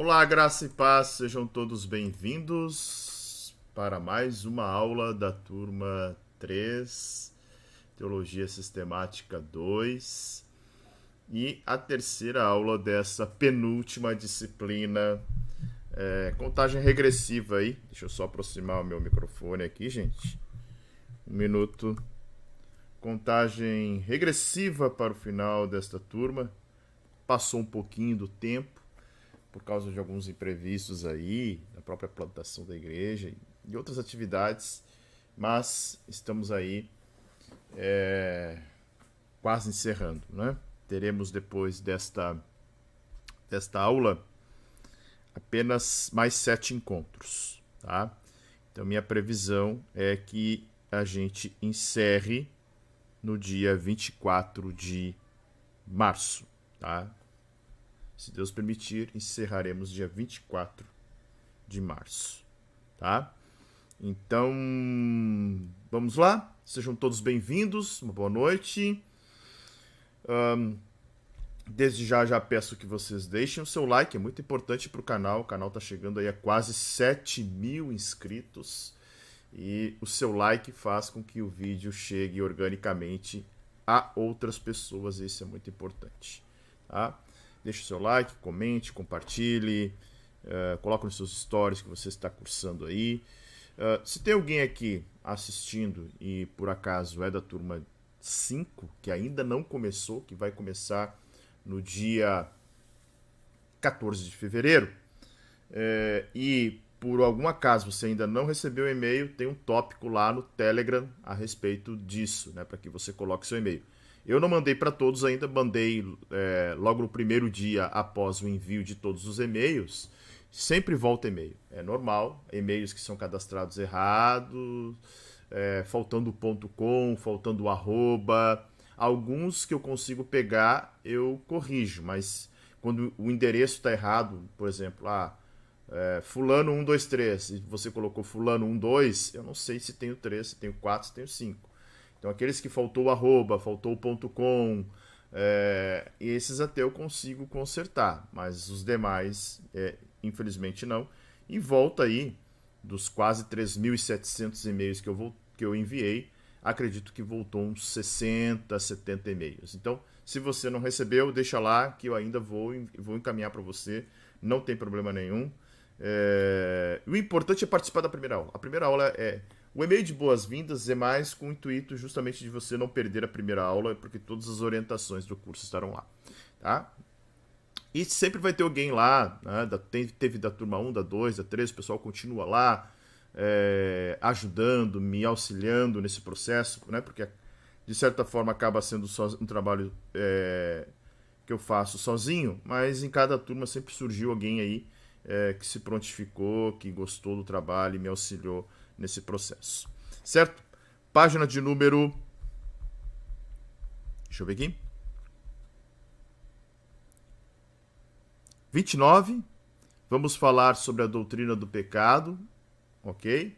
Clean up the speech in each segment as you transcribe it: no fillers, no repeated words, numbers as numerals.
Olá, graça e paz, sejam todos bem-vindos para mais uma aula da turma 3, Teologia Sistemática 2, e a terceira aula dessa penúltima disciplina, contagem regressiva aí. Deixa eu só aproximar o meu microfone aqui, gente. Um minuto. Contagem regressiva para o final desta turma. Passou um pouquinho do tempo, por causa de alguns imprevistos aí, da própria plantação da igreja e outras atividades, mas estamos aí quase encerrando, né? Teremos depois desta aula apenas mais 7 encontros, tá? Então minha previsão é que a gente encerre no dia 24 de março, tá? Se Deus permitir, encerraremos dia 24 de março, tá? Então, vamos lá? Sejam todos bem-vindos, uma boa noite. Desde já peço que vocês deixem o seu like, é muito importante para o canal está chegando aí a quase 7.000 inscritos. E o seu like faz com que o vídeo chegue organicamente a outras pessoas, isso é muito importante, tá? Deixe o seu like, comente, compartilhe, coloque nos seus stories que você está cursando aí. Se tem alguém aqui assistindo e por acaso é da turma 5, que ainda não começou, que vai começar no dia 14 de fevereiro, e por algum acaso você ainda não recebeu o e-mail, tem um tópico lá no Telegram a respeito disso, né, para que você coloque seu e-mail. Eu não mandei para todos ainda, mandei logo no primeiro dia após o envio de todos os e-mails. Sempre volta e-mail, é normal, e-mails que são cadastrados errados, faltando o .com, faltando o arroba. Alguns que eu consigo pegar, eu corrijo, mas quando o endereço está errado, por exemplo, fulano 123, e você colocou fulano 12, eu não sei se tem o 3, se tem o 4, se tem o 5. Então aqueles que faltou o arroba, faltou o .com, esses até eu consigo consertar, mas os demais, infelizmente não. E volta aí, dos quase 3.700 e-mails que eu enviei, acredito que voltou uns 60, 70 e-mails. Então, se você não recebeu, deixa lá que eu ainda vou encaminhar para você, não tem problema nenhum. O importante é participar da primeira aula. A primeira aula o e-mail de boas-vindas é mais com o intuito justamente de você não perder a primeira aula, porque todas as orientações do curso estarão lá, tá? E sempre vai ter alguém lá, né? Teve da turma 1, da 2, da 3, o pessoal continua lá, ajudando, me auxiliando nesse processo, né? Porque de certa forma acaba sendo um trabalho que eu faço sozinho, mas em cada turma sempre surgiu alguém aí que se prontificou, que gostou do trabalho e me auxiliou nesse processo, certo? Página de número, deixa eu ver aqui, 29. Vamos falar sobre a doutrina do pecado, ok?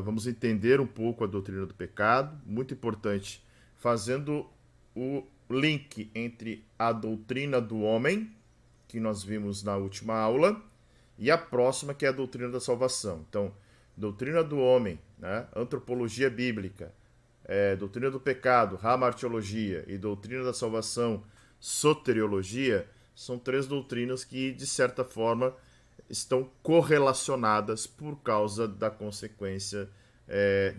Vamos entender um pouco a doutrina do pecado, muito importante, fazendo o link entre a doutrina do homem, que nós vimos na última aula, e a próxima, que é a doutrina da salvação. Então, doutrina do homem, né? Antropologia bíblica, doutrina do pecado, hamartiologia, e doutrina da salvação, soteriologia, são três doutrinas que, de certa forma, estão correlacionadas por causa da consequência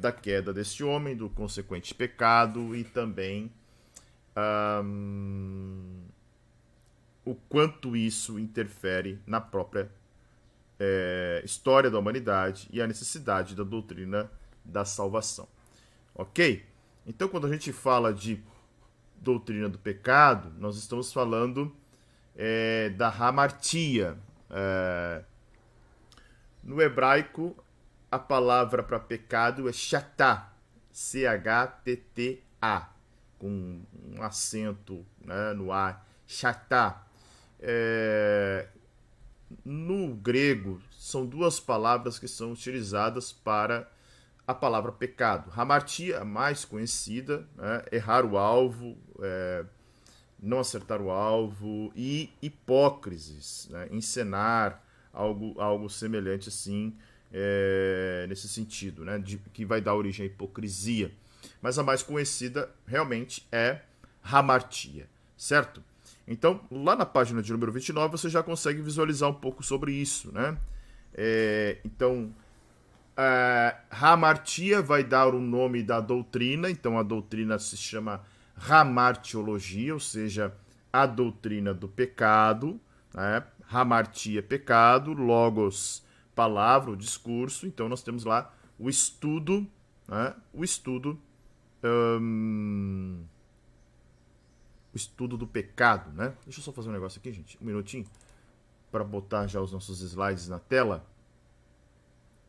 da queda deste homem, do consequente pecado e também o quanto isso interfere na própria história da humanidade e a necessidade da doutrina da salvação. Ok? Então, quando a gente fala de doutrina do pecado, nós estamos falando da hamartia. No hebraico, a palavra para pecado é chatá, C-H-T-T-A, com um acento, né, no A, chatá. No grego, são duas palavras que são utilizadas para a palavra pecado. Hamartia, a mais conhecida, né, errar o alvo, não acertar o alvo, e hipócrises, né? Encenar algo semelhante assim, nesse sentido, né? Que vai dar origem à hipocrisia. Mas a mais conhecida realmente é hamartia, certo? Então, lá na página de número 29, você já consegue visualizar um pouco sobre isso, né? Então, a hamartia vai dar o nome da doutrina, então a doutrina se chama hamartiologia, ou seja, a doutrina do pecado, né? Hamartia, pecado, logos, palavra, o discurso, então nós temos lá o estudo, né? O estudo do pecado, né? Deixa eu só fazer um negócio aqui, gente, um minutinho, para botar já os nossos slides na tela.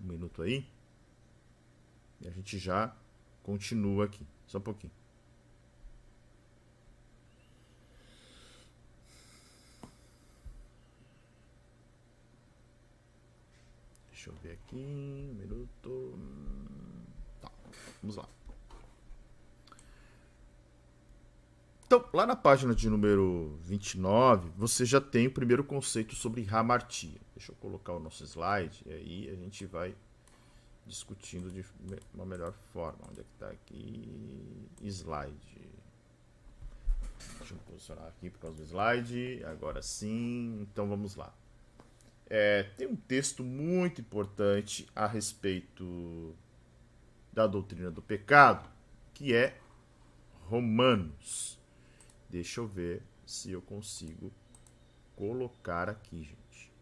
Um minuto aí. E a gente já continua aqui. Só um pouquinho. Deixa eu ver aqui. Um minuto. Tá, vamos lá. Então, lá na página de número 29, você já tem o primeiro conceito sobre hamartia. Deixa eu colocar o nosso slide e aí a gente vai discutindo de uma melhor forma. Onde é que está aqui? Slide. Deixa eu posicionar aqui por causa do slide. Agora sim. Então vamos lá. Tem um texto muito importante a respeito da doutrina do pecado, que é Romanos. Deixa eu ver se eu consigo colocar aqui, gente.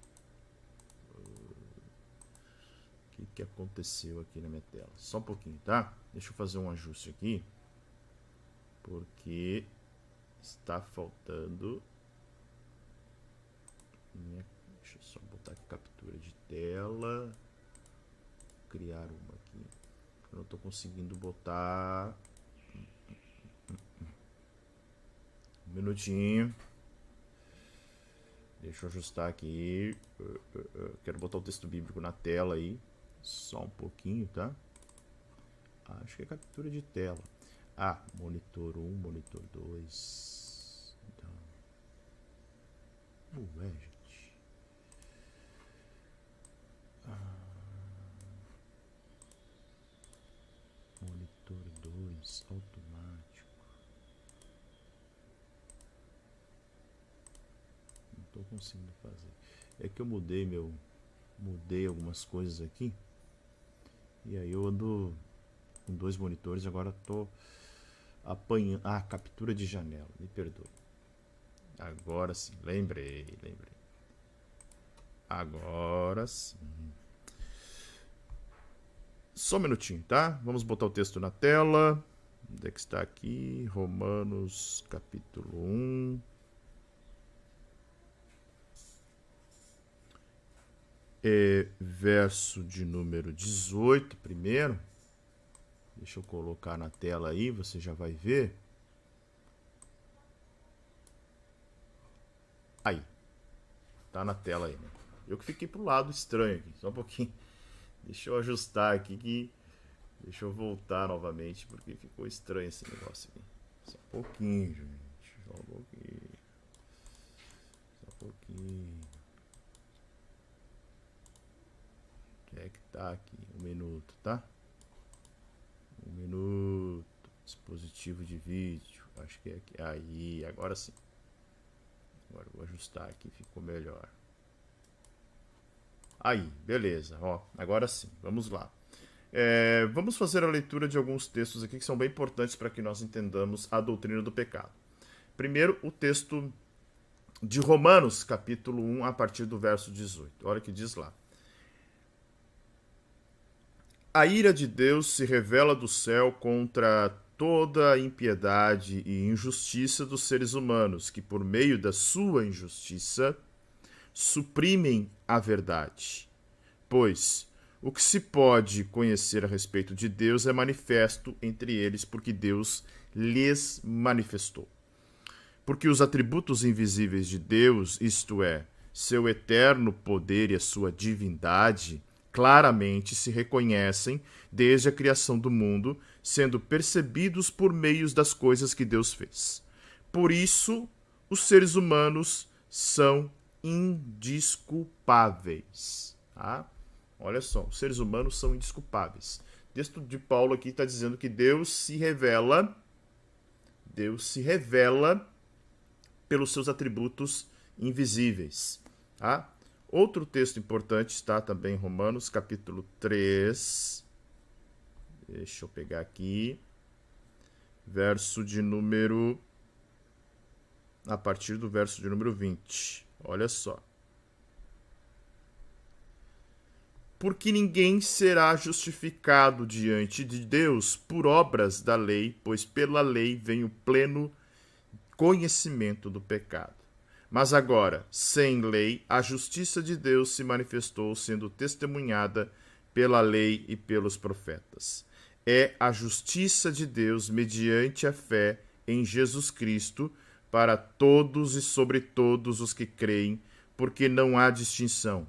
O que aconteceu aqui na minha tela? Só um pouquinho, tá? Deixa eu fazer um ajuste aqui. Porque está faltando... Deixa eu só botar aqui captura de tela. Criar uma aqui. Eu não estou conseguindo botar... Um minutinho. Deixa eu ajustar aqui. Quero botar o texto bíblico na tela aí. Só um pouquinho, tá? Acho que é captura de tela. Monitor 1, monitor 2. Então. Gente. Monitor 2, automático. Não tô conseguindo fazer. É que eu mudei algumas coisas aqui. E aí eu ando com 2 monitores, agora tô apanhando. Captura de janela, me perdoe. Agora sim, lembrei. Agora sim. Só um minutinho, tá? Vamos botar o texto na tela. Onde é que está aqui? Romanos, capítulo 1. Verso de número 18 primeiro. Deixa eu colocar na tela aí, você já vai ver. Aí. Tá na tela aí, né? Eu que fiquei pro lado estranho aqui, só um pouquinho. Deixa eu ajustar aqui, deixa eu voltar novamente, porque ficou estranho esse negócio aqui. Só um pouquinho, gente. Só um pouquinho. Onde é que tá aqui? Um minuto, tá? Um minuto. Dispositivo de vídeo. Acho que é aqui. Aí, agora sim. Agora eu vou ajustar aqui, ficou melhor. Aí, beleza. Agora sim, vamos lá. Vamos fazer a leitura de alguns textos aqui que são bem importantes para que nós entendamos a doutrina do pecado. Primeiro, o texto de Romanos, capítulo 1, a partir do verso 18. Olha o que diz lá. A ira de Deus se revela do céu contra toda a impiedade e injustiça dos seres humanos, que por meio da sua injustiça suprimem a verdade. Pois o que se pode conhecer a respeito de Deus é manifesto entre eles, porque Deus lhes manifestou. Porque os atributos invisíveis de Deus, isto é, seu eterno poder e a sua divindade, claramente se reconhecem desde a criação do mundo, sendo percebidos por meio das coisas que Deus fez. Por isso, os seres humanos são indisculpáveis. Tá? Olha só, os seres humanos são indisculpáveis. O texto de Paulo aqui está dizendo que Deus se revela pelos seus atributos invisíveis. Tá? Outro texto importante está também em Romanos, capítulo 3. Deixa eu pegar aqui. A partir do verso de número 20. Olha só. Porque ninguém será justificado diante de Deus por obras da lei, pois pela lei vem o pleno conhecimento do pecado. Mas agora, sem lei, a justiça de Deus se manifestou, sendo testemunhada pela lei e pelos profetas. É a justiça de Deus mediante a fé em Jesus Cristo para todos e sobre todos os que creem, porque não há distinção,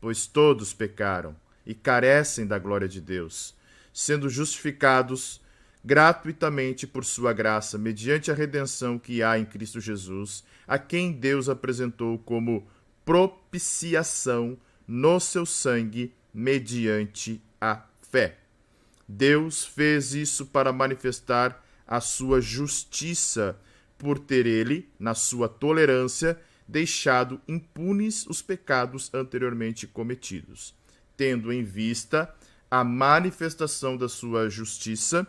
pois todos pecaram e carecem da glória de Deus, sendo justificados gratuitamente por sua graça, mediante a redenção que há em Cristo Jesus, a quem Deus apresentou como propiciação no seu sangue, mediante a fé. Deus fez isso para manifestar a sua justiça, por ter ele, na sua tolerância, deixado impunes os pecados anteriormente cometidos, tendo em vista a manifestação da sua justiça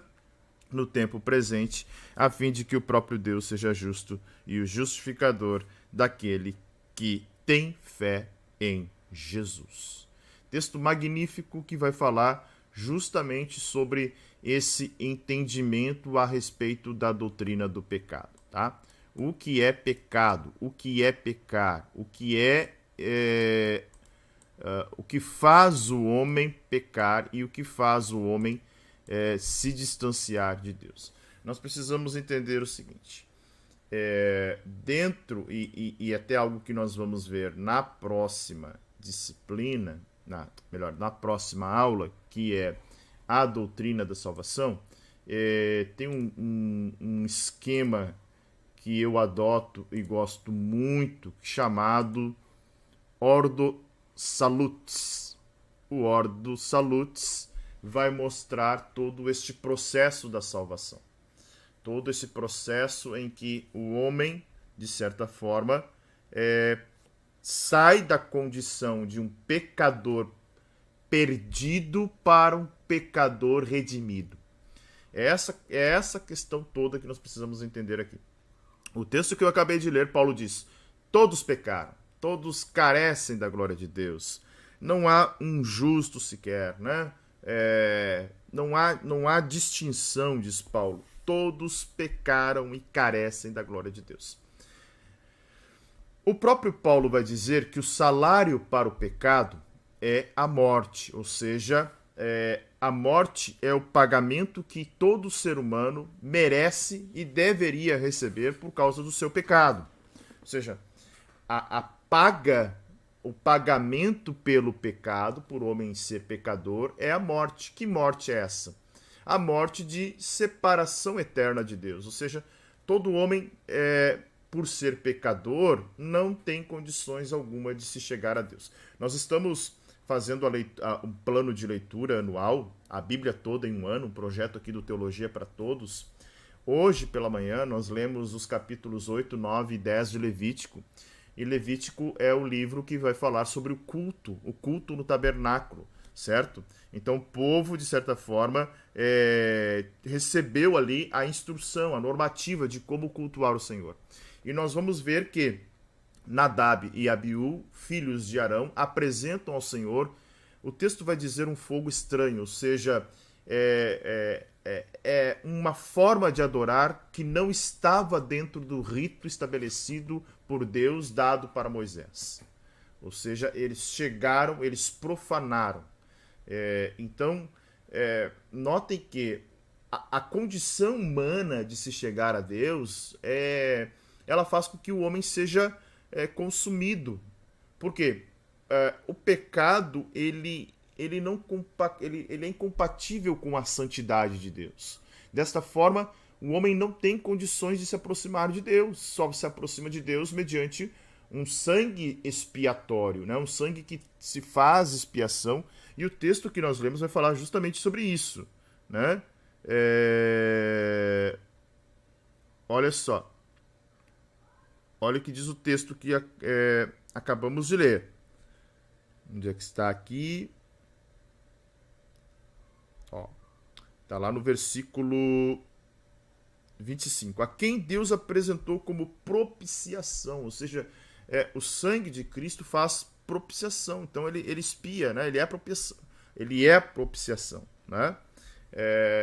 no tempo presente, a fim de que o próprio Deus seja justo e o justificador daquele que tem fé em Jesus. Texto magnífico que vai falar justamente sobre esse entendimento a respeito da doutrina do pecado. Tá? O que é pecado? O que é pecar? O que o que faz o homem pecar e o que faz o homem se distanciar de Deus. Nós precisamos entender o seguinte, e até algo que nós vamos ver na próxima disciplina, na próxima aula, que é a doutrina da salvação, tem um esquema que eu adoto e gosto muito, chamado Ordo Salutis. O Ordo Salutis vai mostrar todo este processo da salvação. Todo esse processo em que o homem, de certa forma, sai da condição de um pecador perdido para um pecador redimido. É essa questão toda que nós precisamos entender aqui. O texto que eu acabei de ler, Paulo diz: todos pecaram, todos carecem da glória de Deus. Não há um justo sequer, né? Não há distinção, diz Paulo. Todos pecaram e carecem da glória de Deus. O próprio Paulo vai dizer que o salário para o pecado é a morte, ou seja, a morte é o pagamento que todo ser humano merece e deveria receber por causa do seu pecado. Ou seja, o pagamento pelo pecado, por homem ser pecador, é a morte. Que morte é essa? A morte de separação eterna de Deus. Ou seja, todo homem, por ser pecador, não tem condições alguma de se chegar a Deus. Nós estamos fazendo um plano de leitura anual, a Bíblia toda em um ano, um projeto aqui do Teologia para Todos. Hoje, pela manhã, nós lemos os capítulos 8, 9 e 10 de Levítico. E Levítico é o livro que vai falar sobre o culto no tabernáculo, certo? Então o povo, de certa forma, recebeu ali a instrução, a normativa de como cultuar o Senhor. E nós vamos ver que Nadab e Abiú, filhos de Arão, apresentam ao Senhor, o texto vai dizer um fogo estranho, ou seja, uma forma de adorar que não estava dentro do rito estabelecido por Deus, dado para Moisés. Ou seja, eles profanaram. Então, notem que a condição humana de se chegar a Deus, ela faz com que o homem seja consumido. Por quê? O pecado, ele é incompatível com a santidade de Deus. Desta forma, o homem não tem condições de se aproximar de Deus, só se aproxima de Deus mediante um sangue expiatório, né? Um sangue que se faz expiação, e o texto que nós lemos vai falar justamente sobre isso, né? Olha só, olha o que diz o texto que acabamos de ler. Onde é que está aqui? Ó, tá lá no versículo 25. A quem Deus apresentou como propiciação, ou seja, o sangue de Cristo faz propiciação. Então ele expia, né? Ele é propiciação, né?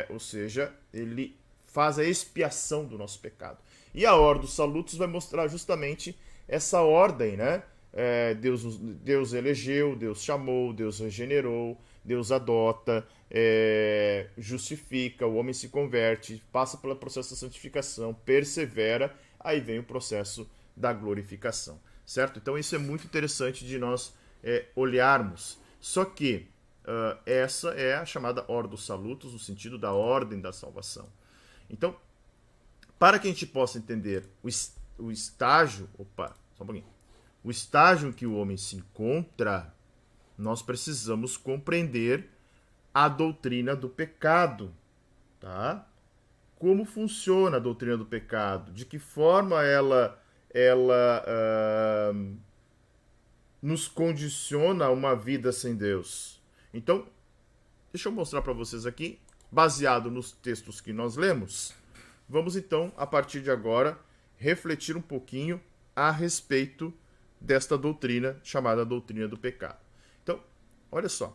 Ou seja, ele faz a expiação do nosso pecado. E a Ordo Salutis vai mostrar justamente essa ordem, né? Deus elegeu, Deus chamou, Deus regenerou, Deus adota, justifica, o homem se converte, passa pelo processo da santificação, persevera, aí vem o processo da glorificação, certo? Então isso é muito interessante de nós olharmos. Só que essa é a chamada Ordo Salutis, no sentido da ordem da salvação. Então, para que a gente possa entender o estágio... Opa, só um pouquinho. O estágio em que o homem se encontra, nós precisamos compreender a doutrina do pecado, tá? Como funciona a doutrina do pecado? De que forma ela nos condiciona a uma vida sem Deus? Então, deixa eu mostrar para vocês aqui, baseado nos textos que nós lemos. Vamos então, a partir de agora, refletir um pouquinho a respeito desta doutrina chamada doutrina do pecado. Então, olha só.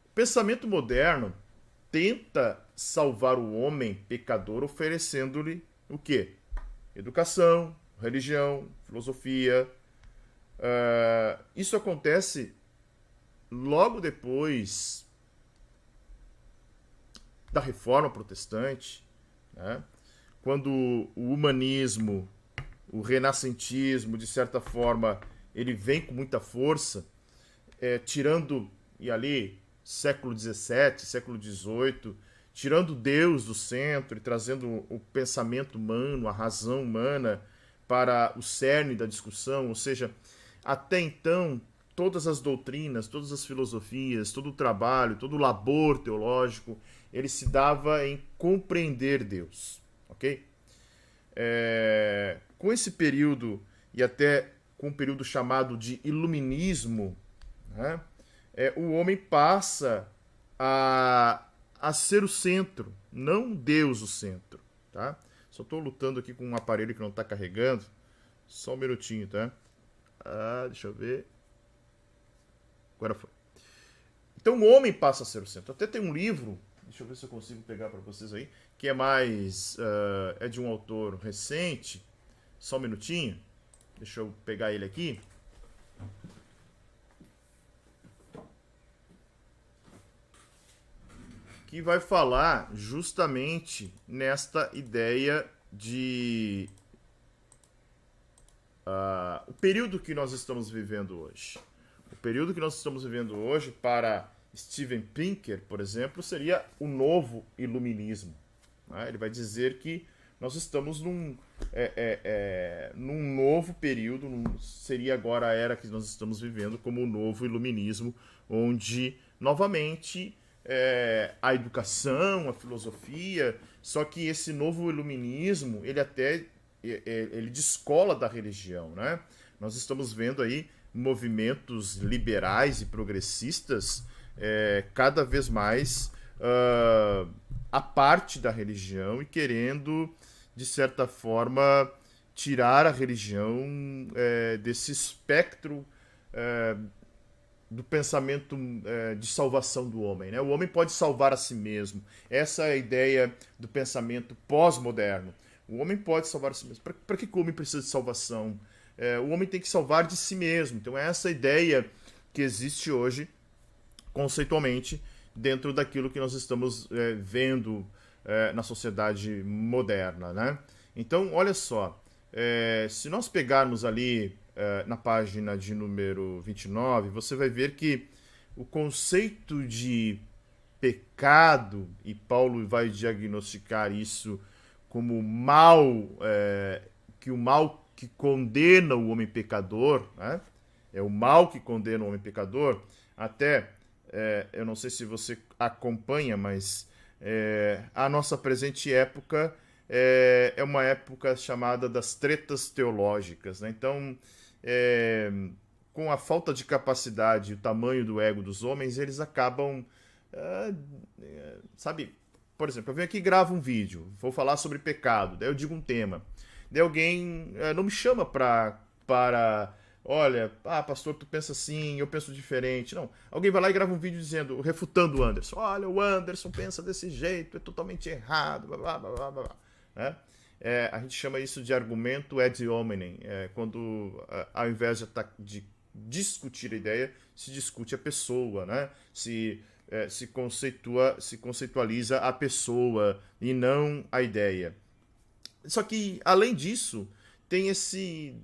O pensamento moderno tenta salvar o homem pecador oferecendo-lhe o quê? Educação, religião, filosofia. Isso acontece logo depois da Reforma Protestante, né? Quando o humanismo, o renascentismo, de certa forma, ele vem com muita força, tirando, e ali, século XVII, século XVIII, tirando Deus do centro e trazendo o pensamento humano, a razão humana para o cerne da discussão, ou seja, até então, todas as doutrinas, todas as filosofias, todo o trabalho, todo o labor teológico, ele se dava em compreender Deus, ok? Com esse período, e até com um período chamado de iluminismo, né, o homem passa a ser o centro, não Deus o centro, tá? Só estou lutando aqui com um aparelho que não está carregando. Só um minutinho, tá? Deixa eu ver. Agora foi. Então o homem passa a ser o centro. Até tem um livro, deixa eu ver se eu consigo pegar para vocês aí, que é mais... é de um autor recente. Só um minutinho. Deixa eu pegar ele aqui. Que vai falar justamente nesta ideia de... o período que nós estamos vivendo hoje. O período que nós estamos vivendo hoje, para Steven Pinker, por exemplo, seria o novo iluminismo, né? Ele vai dizer que nós estamos num novo período, seria agora a era que nós estamos vivendo como o novo iluminismo, onde, novamente, a educação, a filosofia, só que esse novo iluminismo, ele descola da religião, né? Nós estamos vendo aí movimentos liberais e progressistas cada vez mais a parte da religião e querendo, de certa forma, tirar a religião desse espectro do pensamento de salvação do homem, né? O homem pode salvar a si mesmo. Essa é a ideia do pensamento pós-moderno. O homem pode salvar a si mesmo. Para que o homem precisa de salvação? O homem tem que salvar de si mesmo. Então é essa ideia que existe hoje, conceitualmente, dentro daquilo que nós estamos vendo na sociedade moderna, né? Então, olha só, se nós pegarmos ali na página de número 29, você vai ver que o conceito de pecado, e Paulo vai diagnosticar isso como mal, que o mal que condena o homem pecador, né? É o mal que condena o homem pecador. Até, eu não sei se você acompanha, mas a nossa presente época é uma época chamada das tretas teológicas, né? Então, com a falta de capacidade e o tamanho do ego dos homens, eles acabam, sabe, por exemplo, eu venho aqui e gravo um vídeo, vou falar sobre pecado, daí eu digo um tema, daí alguém não me chama para olha, pastor, tu pensa assim, eu penso diferente. Não, alguém vai lá e grava um vídeo dizendo, refutando o Anderson. Olha, o Anderson pensa desse jeito, é totalmente errado, blá, blá, blá, blá, blá. Né? A gente chama isso de argumento ad hominem, quando ao invés de discutir a ideia, se discute a pessoa, né? Se conceitualiza a pessoa e não a ideia. Só que, além disso, tem esses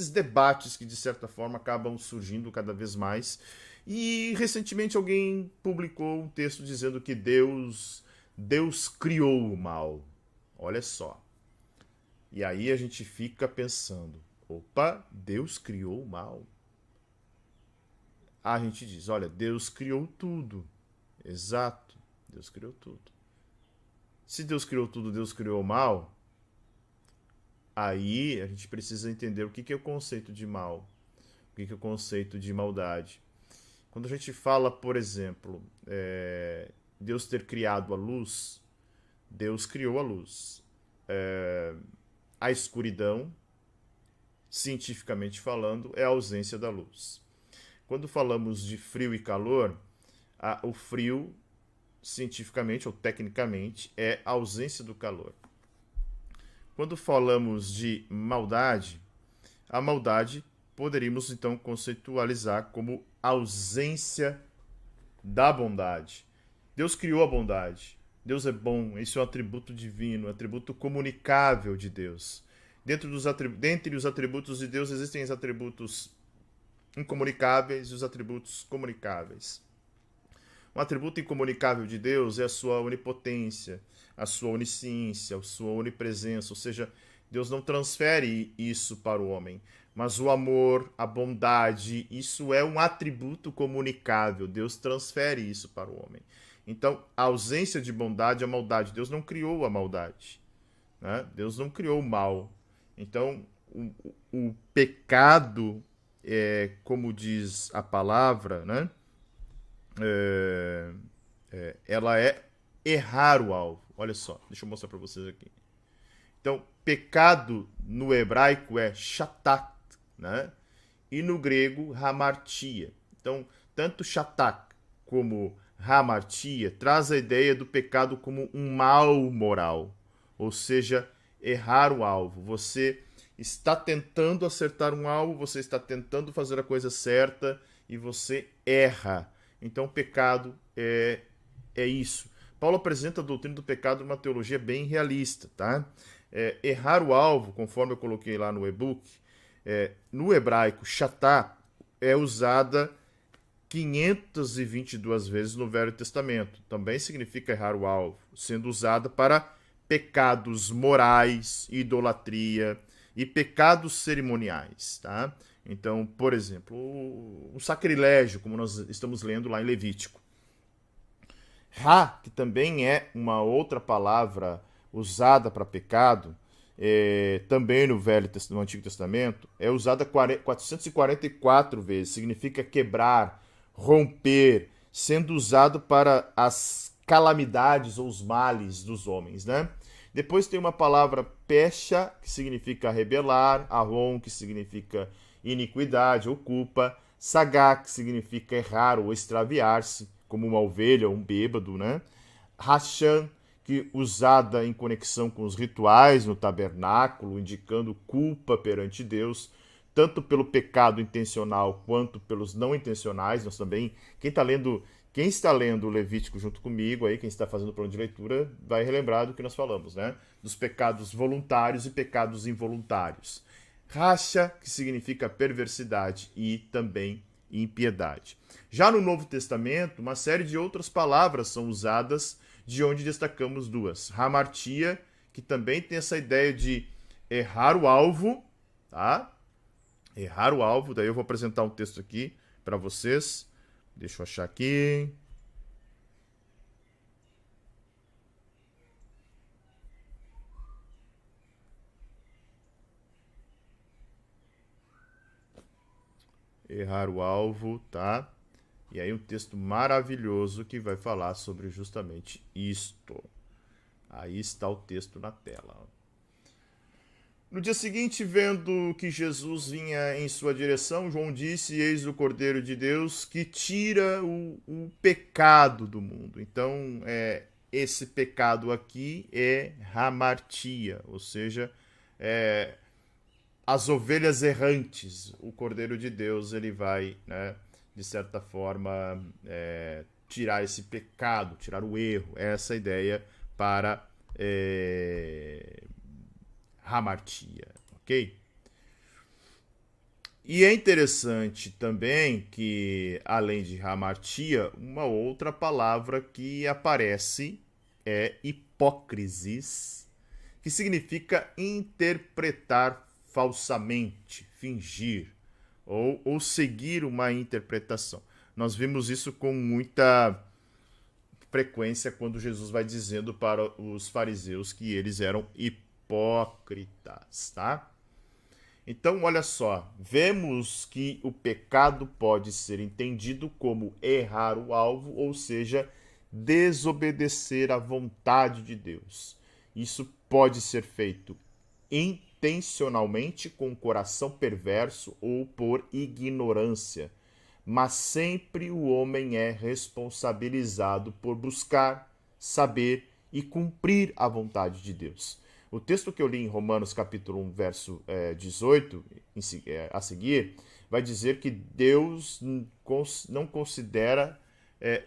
debates que, de certa forma, acabam surgindo cada vez mais. E, recentemente, alguém publicou um texto dizendo que Deus criou o mal. Olha só. E aí a gente fica pensando, opa, Deus criou o mal? A gente diz, olha, Deus criou tudo. Exato, Deus criou tudo. Se Deus criou tudo, Deus criou o mal, aí a gente precisa entender o que é o conceito de mal, o que é o conceito de maldade. Quando a gente fala, por exemplo, Deus ter criado a luz, Deus criou a luz. A escuridão, cientificamente falando, é a ausência da luz. Quando falamos de frio e calor, o frio, cientificamente ou tecnicamente, é a ausência do calor. Quando falamos de maldade, a maldade poderíamos então conceitualizar como ausência da bondade. Deus criou a bondade. Deus é bom, isso é um atributo divino, um atributo comunicável de Deus. Dentre os atributos de Deus existem os atributos incomunicáveis e os atributos comunicáveis. Um atributo incomunicável de Deus é a sua onipotência, a sua onisciência, a sua onipresença, ou seja, Deus não transfere isso para o homem, mas o amor, a bondade, isso é um atributo comunicável, Deus transfere isso para o homem. Então, a ausência de bondade é a maldade. Deus não criou a maldade, né? Deus não criou o mal. Então, o pecado, como diz a palavra, né? Ela é errar o alvo. Olha só, deixa eu mostrar para vocês aqui. Então, pecado no hebraico é shatat, né? E no grego, hamartia. Então, tanto shatat como hamartia traz a ideia do pecado como um mal moral, ou seja, errar o alvo. Você está tentando acertar um alvo, você está tentando fazer a coisa certa e você erra. Então, pecado é isso. Paulo apresenta a doutrina do pecado numa teologia bem realista, tá? Errar o alvo, conforme eu coloquei lá no e-book, no hebraico, shatá, é usada 522 vezes no Velho Testamento. Também significa errar o alvo, sendo usada para pecados morais, idolatria e pecados cerimoniais, tá? Então, por exemplo, o sacrilégio, como nós estamos lendo lá em Levítico. Ra, que também é uma outra palavra usada para pecado, também no Antigo Testamento, é usada 444 vezes, significa quebrar, romper, sendo usado para as calamidades ou os males dos homens, né? Depois tem uma palavra pecha, que significa rebelar, arron, que significa iniquidade ou culpa, sagá, que significa errar ou extraviar-se, como uma ovelha ou um bêbado, né? Rachan, que usada em conexão com os rituais no tabernáculo, indicando culpa perante Deus, tanto pelo pecado intencional quanto pelos não intencionais. Nós também, quem está lendo o Levítico junto comigo, aí, quem está fazendo o plano de leitura, vai relembrar do que nós falamos, né? Dos pecados voluntários e pecados involuntários. Racha, que significa perversidade e também impiedade. Já no Novo Testamento, uma série de outras palavras são usadas de onde destacamos duas. Hamartia, que também tem essa ideia de errar o alvo, tá? Errar o alvo, daí eu vou apresentar um texto aqui para vocês. Deixa eu achar aqui. Errar o alvo, tá? E aí um texto maravilhoso que vai falar sobre justamente isto. Aí está o texto na tela. No dia seguinte, vendo que Jesus vinha em sua direção, João disse: Eis o Cordeiro de Deus que tira o pecado do mundo. Então, esse pecado aqui é hamartia, ou seja, as ovelhas errantes. O Cordeiro de Deus, ele vai, né, de certa forma, tirar esse pecado, tirar o erro. Essa é a ideia para hamartia, ok? E é interessante também que, além de hamartia, uma outra palavra que aparece é hipócrisis, que significa interpretar falsamente, fingir, ou seguir uma interpretação. Nós vimos isso com muita frequência quando Jesus vai dizendo para os fariseus que eles eram hipócritas, tá? Então, olha só, vemos que o pecado pode ser entendido como errar o alvo, ou seja, desobedecer à vontade de Deus. Isso pode ser feito intencionalmente, com o coração perverso ou por ignorância, mas sempre o homem é responsabilizado por buscar, saber e cumprir a vontade de Deus. O texto que eu li em Romanos capítulo 1, verso 18, a seguir, vai dizer que Deus não considera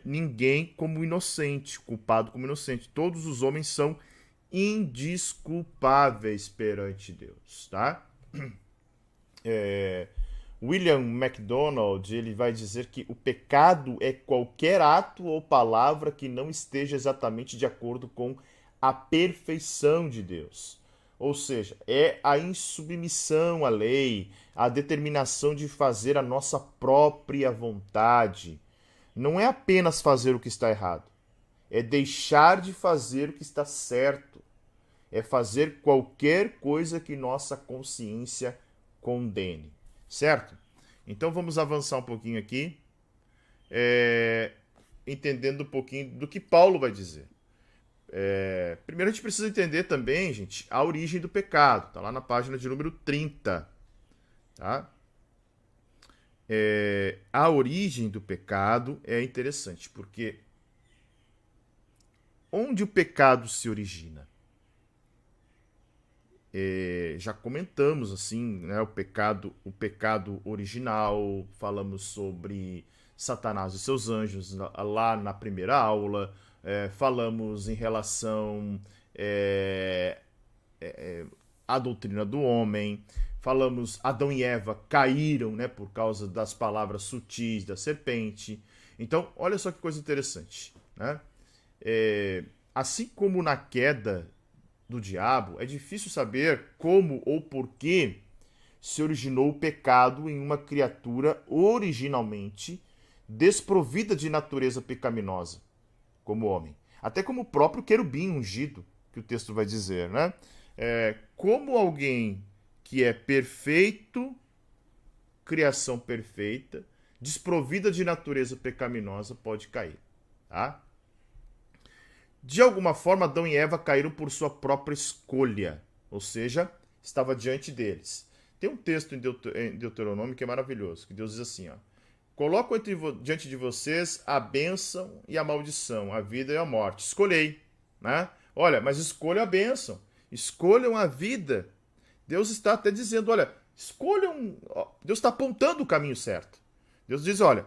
ninguém como inocente, culpado como inocente. Todos os homens são indisculpáveis perante Deus, tá? William MacDonald, ele vai dizer que o pecado é qualquer ato ou palavra que não esteja exatamente de acordo com a perfeição de Deus. Ou seja, é a insubmissão à lei, a determinação de fazer a nossa própria vontade. Não é apenas fazer o que está errado, é deixar de fazer o que está certo. É fazer qualquer coisa que nossa consciência condene. Certo? Então vamos avançar um pouquinho aqui, entendendo um pouquinho do que Paulo vai dizer. Primeiro a gente precisa entender também, gente, a origem do pecado. Está lá na página de número 30. Tá? A origem do pecado é interessante, porque onde o pecado se origina? Já comentamos assim, né, o pecado original, falamos sobre Satanás e seus anjos lá na primeira aula, falamos em relação à doutrina do homem, falamos Adão e Eva caíram, né, por causa das palavras sutis da serpente. Então, olha só que coisa interessante, né? Assim como na queda do diabo, é difícil saber como ou por que se originou o pecado em uma criatura originalmente desprovida de natureza pecaminosa, como o homem. Até como o próprio querubim ungido, que o texto vai dizer, né? Como alguém que é perfeito, criação perfeita, desprovida de natureza pecaminosa, pode cair, tá? De alguma forma, Adão e Eva caíram por sua própria escolha, ou seja, estava diante deles. Tem um texto em Deuteronômio que é maravilhoso, que Deus diz assim, ó: coloco diante de vocês a bênção e a maldição, a vida e a morte. Escolhei, né? Olha, mas escolham a bênção, escolham a vida. Deus está até dizendo, olha, escolham... Deus está apontando o caminho certo. Deus diz, olha,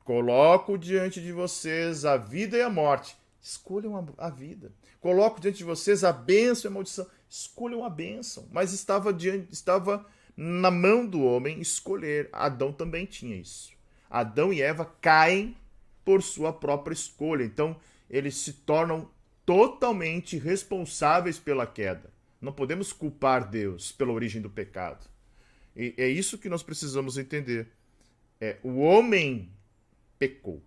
coloco diante de vocês a vida e a morte. Escolham a vida. Coloco diante de vocês a bênção e a maldição. Escolham a bênção. Mas estava na mão do homem escolher. Adão também tinha isso. Adão e Eva caem por sua própria escolha. Então, eles se tornam totalmente responsáveis pela queda. Não podemos culpar Deus pela origem do pecado. E é isso que nós precisamos entender. O homem pecou,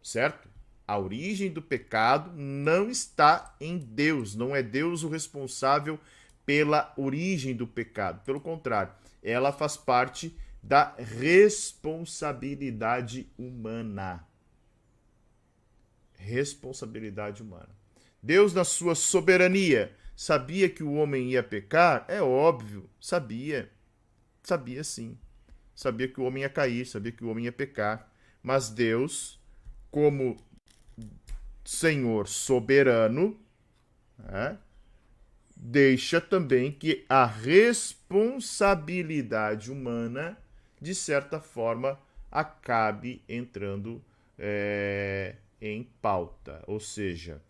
certo? A origem do pecado não está em Deus. Não é Deus o responsável pela origem do pecado. Pelo contrário, ela faz parte da responsabilidade humana. Responsabilidade humana. Deus, na sua soberania, sabia que o homem ia pecar? É óbvio, sabia. Sabia sim. Sabia que o homem ia cair, sabia que o homem ia pecar. Mas Deus, como Senhor soberano, deixa também que a responsabilidade humana, de certa forma, acabe entrando em pauta. Ou seja,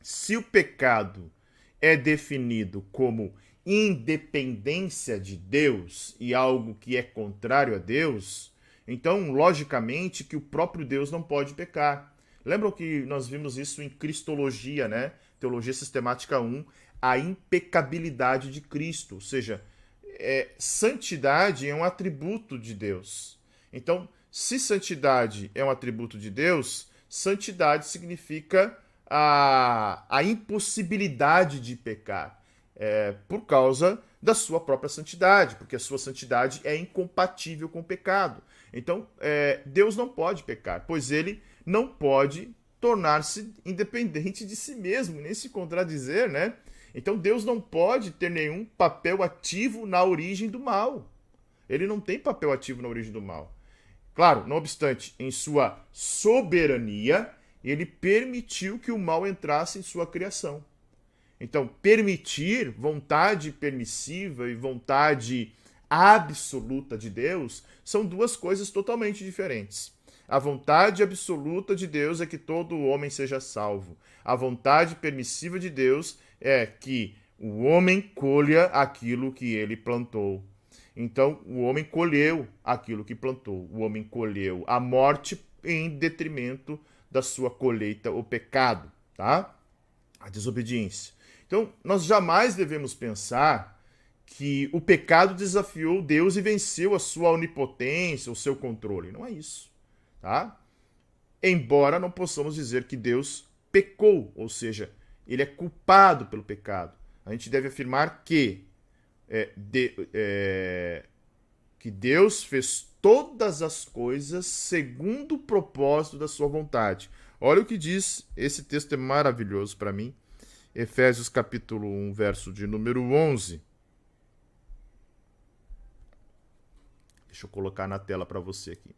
se o pecado é definido como independência de Deus e algo que é contrário a Deus, então, logicamente, que o próprio Deus não pode pecar. Lembram que nós vimos isso em Cristologia, né? Teologia Sistemática 1, a impecabilidade de Cristo. Ou seja, santidade é um atributo de Deus. Então, se santidade é um atributo de Deus, santidade significa a impossibilidade de pecar. Por causa da sua própria santidade, porque a sua santidade é incompatível com o pecado. Então, Deus não pode pecar, pois ele não pode tornar-se independente de si mesmo, nem se contradizer, né? Então, Deus não pode ter nenhum papel ativo na origem do mal. Ele não tem papel ativo na origem do mal. Claro, não obstante, em sua soberania, ele permitiu que o mal entrasse em sua criação. Então, permitir, vontade permissiva e vontade absoluta de Deus são duas coisas totalmente diferentes. A vontade absoluta de Deus é que todo homem seja salvo. A vontade permissiva de Deus é que o homem colha aquilo que ele plantou. Então, o homem colheu aquilo que plantou. O homem colheu a morte em detrimento da sua colheita, o pecado, tá? A desobediência. Então, nós jamais devemos pensar que o pecado desafiou Deus e venceu a sua onipotência, o seu controle. Não é isso, tá? Embora não possamos dizer que Deus pecou, ou seja, ele é culpado pelo pecado. A gente deve afirmar que Deus fez todas as coisas segundo o propósito da sua vontade. Olha o que diz, esse texto é maravilhoso para mim. Efésios capítulo 1, verso de número 11. Deixa eu colocar na tela para você aqui.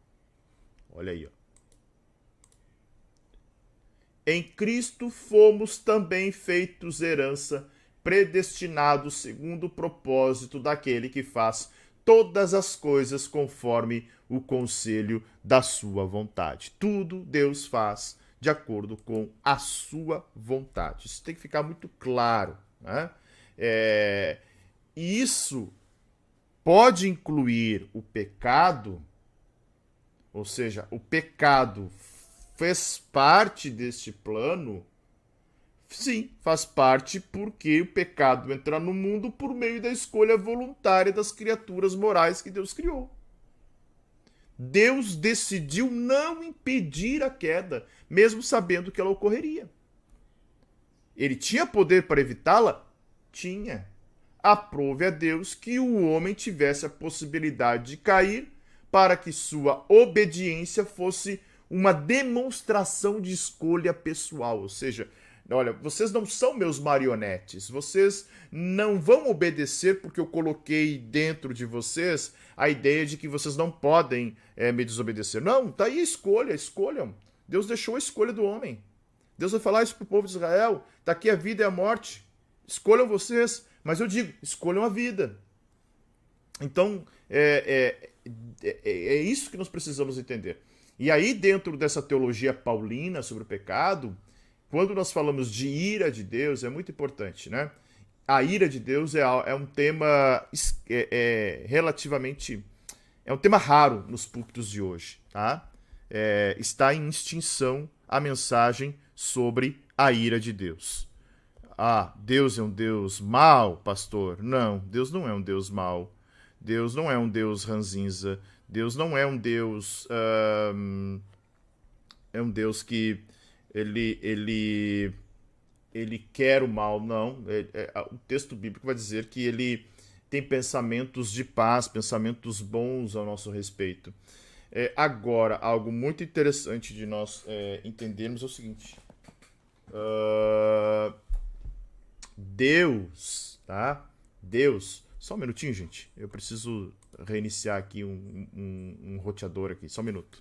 Olha aí, ó. Em Cristo fomos também feitos herança, predestinados segundo o propósito daquele que faz todas as coisas conforme o conselho da sua vontade. Tudo Deus faz de acordo com a sua vontade. Isso tem que ficar muito claro, né? E isso pode incluir o pecado, ou seja, o pecado fez parte deste plano. Sim, faz parte porque o pecado entra no mundo por meio da escolha voluntária das criaturas morais que Deus criou. Deus decidiu não impedir a queda, mesmo sabendo que ela ocorreria. Ele tinha poder para evitá-la? Tinha. Aprove a Deus que o homem tivesse a possibilidade de cair para que sua obediência fosse uma demonstração de escolha pessoal. Ou seja, olha, vocês não são meus marionetes, vocês não vão obedecer porque eu coloquei dentro de vocês a ideia de que vocês não podem me desobedecer. Não, tá aí a escolha, escolham. Deus deixou a escolha do homem. Deus vai falar isso pro povo de Israel, tá aqui a vida e a morte. Escolham vocês, mas eu digo, escolham a vida. Então, é isso que nós precisamos entender. E aí, dentro dessa teologia paulina sobre o pecado, quando nós falamos de ira de Deus, é muito importante, né? A ira de Deus é um tema relativamente... É um tema raro nos púlpitos de hoje, tá? Está em extinção a mensagem sobre a ira de Deus. Ah, Deus é um Deus mau, pastor? Não, Deus não é um Deus mau. Deus não é um Deus ranzinza. Deus não é um Deus... é um Deus que ele quer o mal, não. O texto bíblico vai dizer que ele tem pensamentos de paz, pensamentos bons ao nosso respeito. Agora, algo muito interessante de nós entendermos é o seguinte. Deus, tá? Deus. Só um minutinho, gente. Eu preciso reiniciar aqui um roteador aqui. Só um minuto.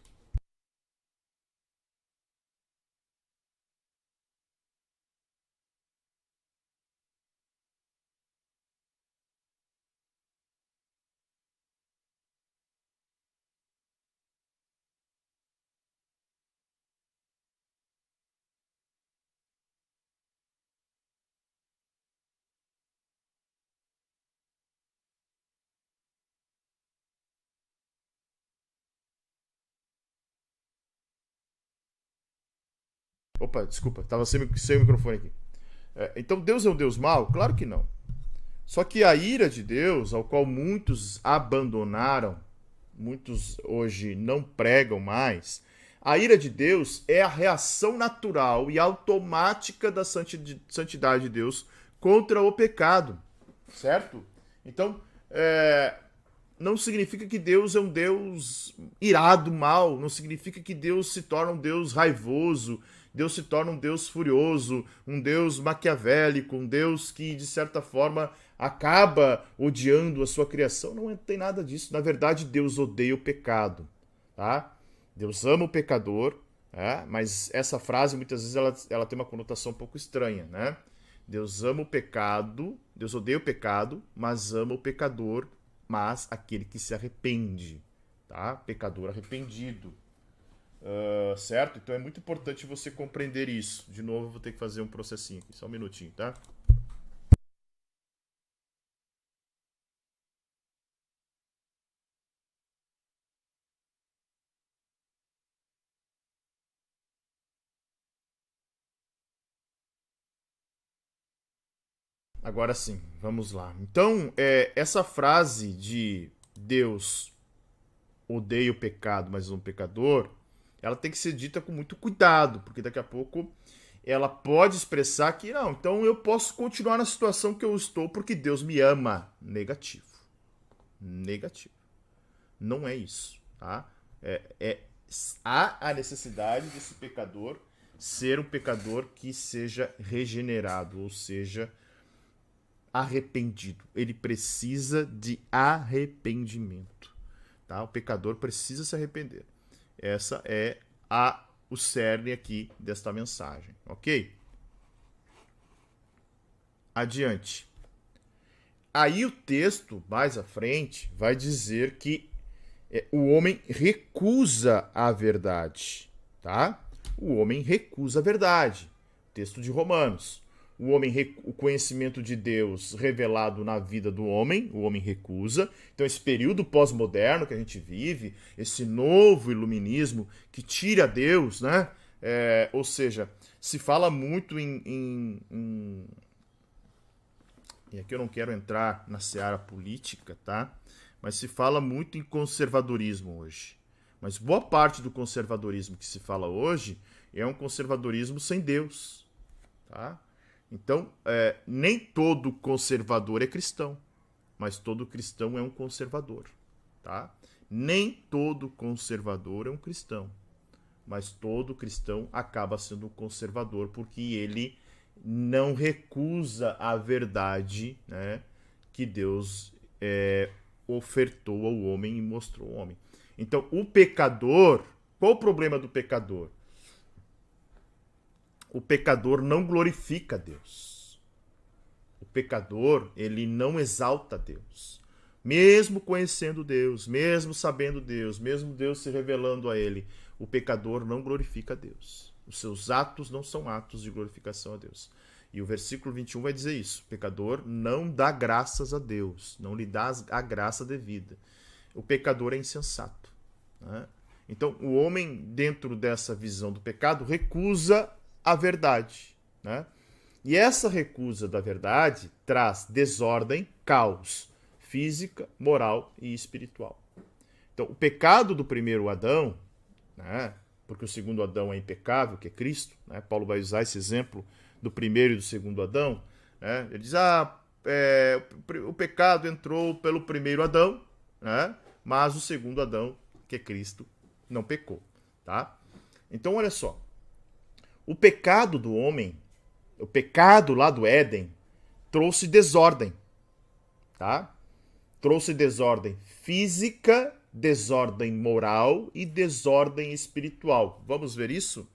Opa, desculpa. Tava sem o microfone aqui. Então Deus é um Deus mau? Claro que não. Só que a ira de Deus, ao qual muitos abandonaram, muitos hoje não pregam mais, a ira de Deus é a reação natural e automática da santidade de Deus contra o pecado, certo? Então, não significa que Deus é um Deus irado, mal, não significa que Deus se torna um Deus raivoso, Deus se torna um Deus furioso, um Deus maquiavélico, um Deus que, de certa forma, acaba odiando a sua criação. Não tem nada disso. Na verdade, Deus odeia o pecado, tá? Deus ama o pecador, mas essa frase, muitas vezes, ela tem uma conotação um pouco estranha, né? Deus ama o pecado, Deus odeia o pecado, mas ama o pecador, mas aquele que se arrepende, tá? Pecador arrependido. Certo? Então é muito importante você compreender isso. De novo, eu vou ter que fazer um processinho aqui. Só um minutinho, tá? Agora sim, vamos lá. Então, essa frase de Deus odeia o pecado, mas um pecador, ela tem que ser dita com muito cuidado, porque daqui a pouco ela pode expressar que não, então eu posso continuar na situação que eu estou porque Deus me ama. Negativo. Negativo. Não é isso, tá? Há a necessidade desse pecador ser um pecador que seja regenerado, ou seja, arrependido. Ele precisa de arrependimento, tá? O pecador precisa se arrepender. Essa é o cerne aqui desta mensagem, ok? Adiante. Aí o texto, mais à frente, vai dizer que o homem recusa a verdade, tá? O homem recusa a verdade. Texto de Romanos. O conhecimento de Deus revelado na vida do homem, o homem recusa. Então, esse período pós-moderno que a gente vive, esse novo iluminismo que tira Deus, né? Ou seja, se fala muito e aqui eu não quero entrar na seara política, tá? Mas se fala muito em conservadorismo hoje. Mas boa parte do conservadorismo que se fala hoje é um conservadorismo sem Deus, tá? Então, nem todo conservador é cristão, mas todo cristão é um conservador, tá? Nem todo conservador é um cristão, mas todo cristão acaba sendo um conservador porque ele não recusa a verdade, né, que Deus ofertou ao homem e mostrou ao homem. Então, o pecador, qual o problema do pecador? O pecador não glorifica Deus. O pecador, ele não exalta Deus. Mesmo conhecendo Deus, mesmo sabendo Deus, mesmo Deus se revelando a ele, o pecador não glorifica Deus. Os seus atos não são atos de glorificação a Deus. E o versículo 21 vai dizer isso. O pecador não dá graças a Deus, não lhe dá a graça devida. O pecador é insensato, né? Então, o homem, dentro dessa visão do pecado, recusa à verdade, né? E essa recusa da verdade traz desordem, caos, física, moral e espiritual. Então, o pecado do primeiro Adão, né, porque o segundo Adão é impecável, que é Cristo, né, Paulo vai usar esse exemplo do primeiro e do segundo Adão, né, ele diz, o pecado entrou pelo primeiro Adão, né, mas o segundo Adão, que é Cristo, não pecou. Tá? Então, olha só, o pecado do homem, o pecado lá do Éden, trouxe desordem, tá? Trouxe desordem física, desordem moral e desordem espiritual. Vamos ver isso?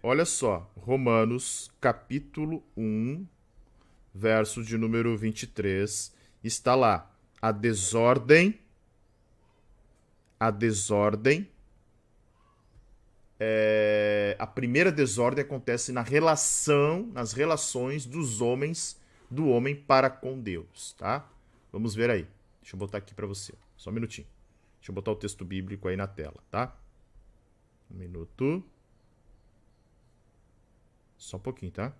Olha só, Romanos capítulo 1, verso de número 23, está lá. A desordem, a primeira desordem acontece nas relações do homem para com Deus, tá? Vamos ver aí. Deixa eu botar aqui para você. Só um minutinho. Deixa eu botar o texto bíblico aí na tela, tá? Um minuto. Só um pouquinho, tá?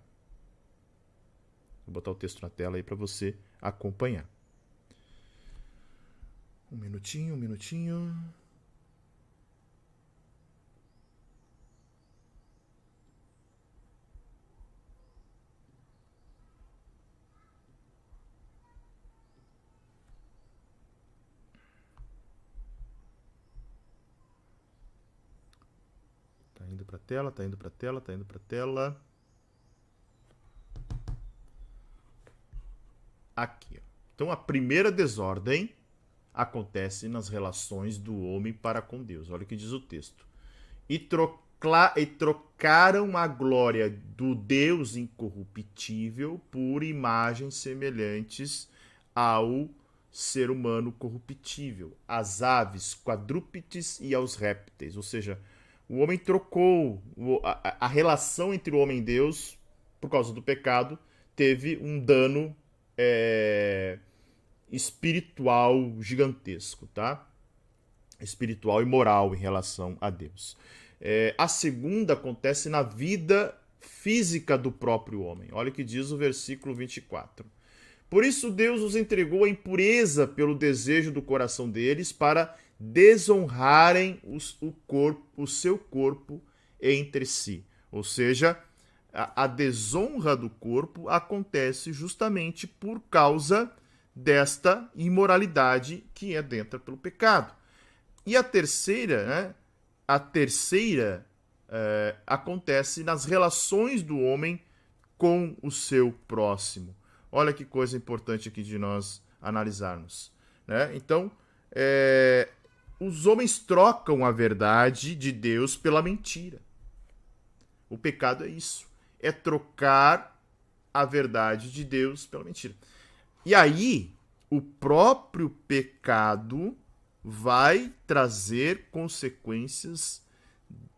Vou botar o texto na tela aí para você acompanhar. Um minutinho. Tá indo pra tela. Aqui. Então, a primeira desordem acontece nas relações do homem para com Deus. Olha o que diz o texto. E trocaram a glória do Deus incorruptível por imagens semelhantes ao ser humano corruptível, às aves, quadrúpedes e aos répteis. Ou seja, o homem trocou a relação entre o homem e Deus, por causa do pecado, teve um dano espiritual gigantesco, tá? Espiritual e moral em relação a Deus. A segunda acontece na vida física do próprio homem. Olha o que diz o versículo 24. Por isso Deus os entregou à impureza pelo desejo do coração deles para desonrarem o seu corpo entre si. Ou seja, a desonra do corpo acontece justamente por causa desta imoralidade que é dentro pelo pecado. E a terceira, né? Acontece nas relações do homem com o seu próximo. Olha que coisa importante aqui de nós analisarmos, né? Então, os homens trocam a verdade de Deus pela mentira. O pecado é isso. É trocar a verdade de Deus pela mentira. E aí, o próprio pecado vai trazer consequências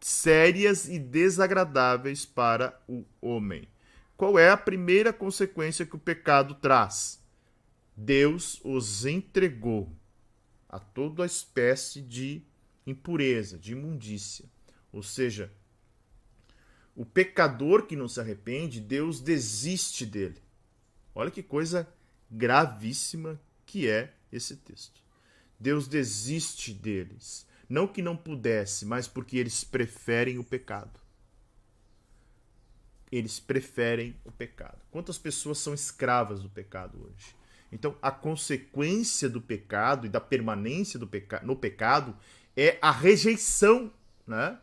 sérias e desagradáveis para o homem. Qual é a primeira consequência que o pecado traz? Deus os entregou a toda espécie de impureza, de imundícia. Ou seja, o pecador que não se arrepende, Deus desiste dele. Olha que coisa gravíssima que é esse texto. Deus desiste deles. Não que não pudesse, mas porque eles preferem o pecado. Eles preferem o pecado. Quantas pessoas são escravas do pecado hoje? Então, a consequência do pecado e da permanência no pecado é a rejeição, né?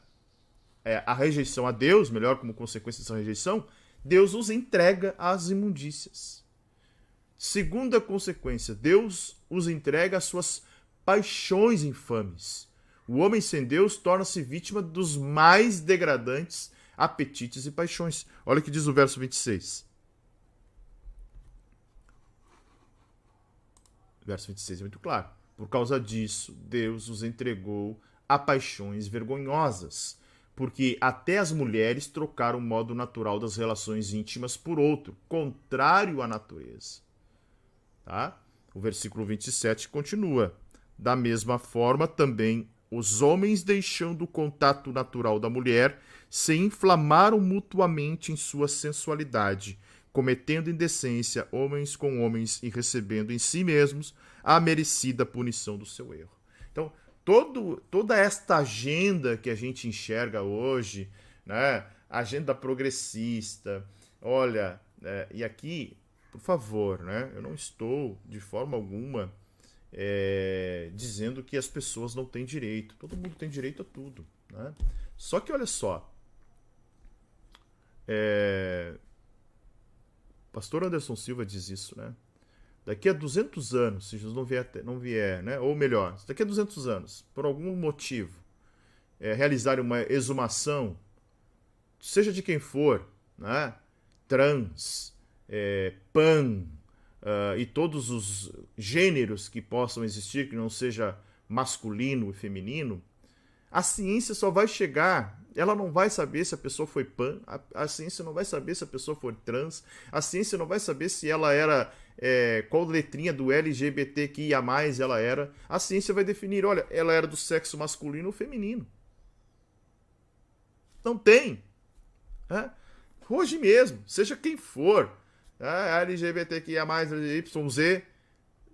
A rejeição a Deus, melhor, como consequência dessa rejeição, Deus os entrega às imundícias. Segunda consequência, Deus os entrega às suas paixões infames. O homem sem Deus torna-se vítima dos mais degradantes apetites e paixões. Olha o que diz o verso 26. O verso 26 é muito claro. Por causa disso, Deus os entregou a paixões vergonhosas, porque até as mulheres trocaram o modo natural das relações íntimas por outro, contrário à natureza. Tá? O versículo 27 continua. Da mesma forma, também os homens, deixando o contato natural da mulher, se inflamaram mutuamente em sua sensualidade, cometendo indecência homens com homens e recebendo em si mesmos a merecida punição do seu erro. Então, toda esta agenda que a gente enxerga hoje, né, agenda progressista, olha, e aqui, por favor, né, eu não estou de forma alguma dizendo que as pessoas não têm direito. Todo mundo tem direito a tudo, né? Só que olha só, pastor Anderson Silva diz isso, né? Daqui a 200 anos, se Jesus não vier, né? Ou melhor, daqui a 200 anos, por algum motivo, realizarem uma exumação, seja de quem for, né? Trans, pan, e todos os gêneros que possam existir, que não seja masculino e feminino, a ciência só vai chegar, ela não vai saber se a pessoa foi pan, a ciência não vai saber se a pessoa foi trans, a ciência não vai saber se ela era, qual letrinha do LGBTQIA+, ela era. A ciência vai definir, olha, ela era do sexo masculino ou feminino. Não tem. Hoje mesmo, seja quem for, LGBTQIA+, YZ,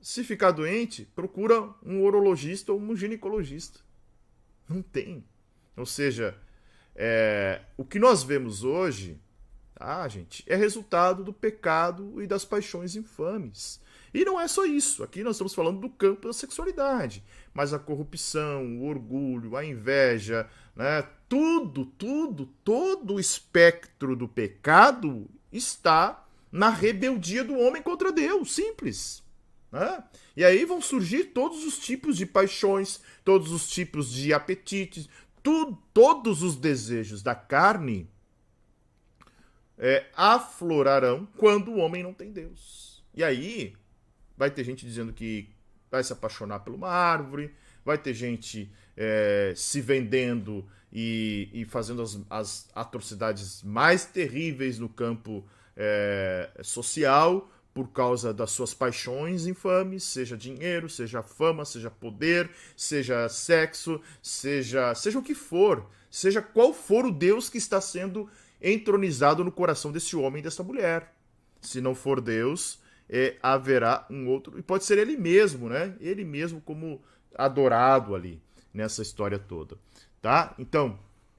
se ficar doente, procura um urologista ou um ginecologista. Não tem. Ou seja, o que nós vemos hoje, gente, é resultado do pecado e das paixões infames. E não é só isso. Aqui nós estamos falando do campo da sexualidade. Mas a corrupção, o orgulho, a inveja, né, todo o espectro do pecado está na rebeldia do homem contra Deus. Simples. Né? E aí vão surgir todos os tipos de paixões, todos os tipos de apetites, todos os desejos da carne aflorarão quando o homem não tem Deus. E aí vai ter gente dizendo que vai se apaixonar por uma árvore, vai ter gente se vendendo e fazendo as atrocidades mais terríveis no campo social, por causa das suas paixões infames, seja dinheiro, seja fama, seja poder, seja sexo, seja o que for, seja qual for o Deus que está sendo entronizado no coração desse homem e dessa mulher. Se não for Deus, haverá um outro, e pode ser ele mesmo, né? Ele mesmo como adorado ali, nessa história toda, tá? Então,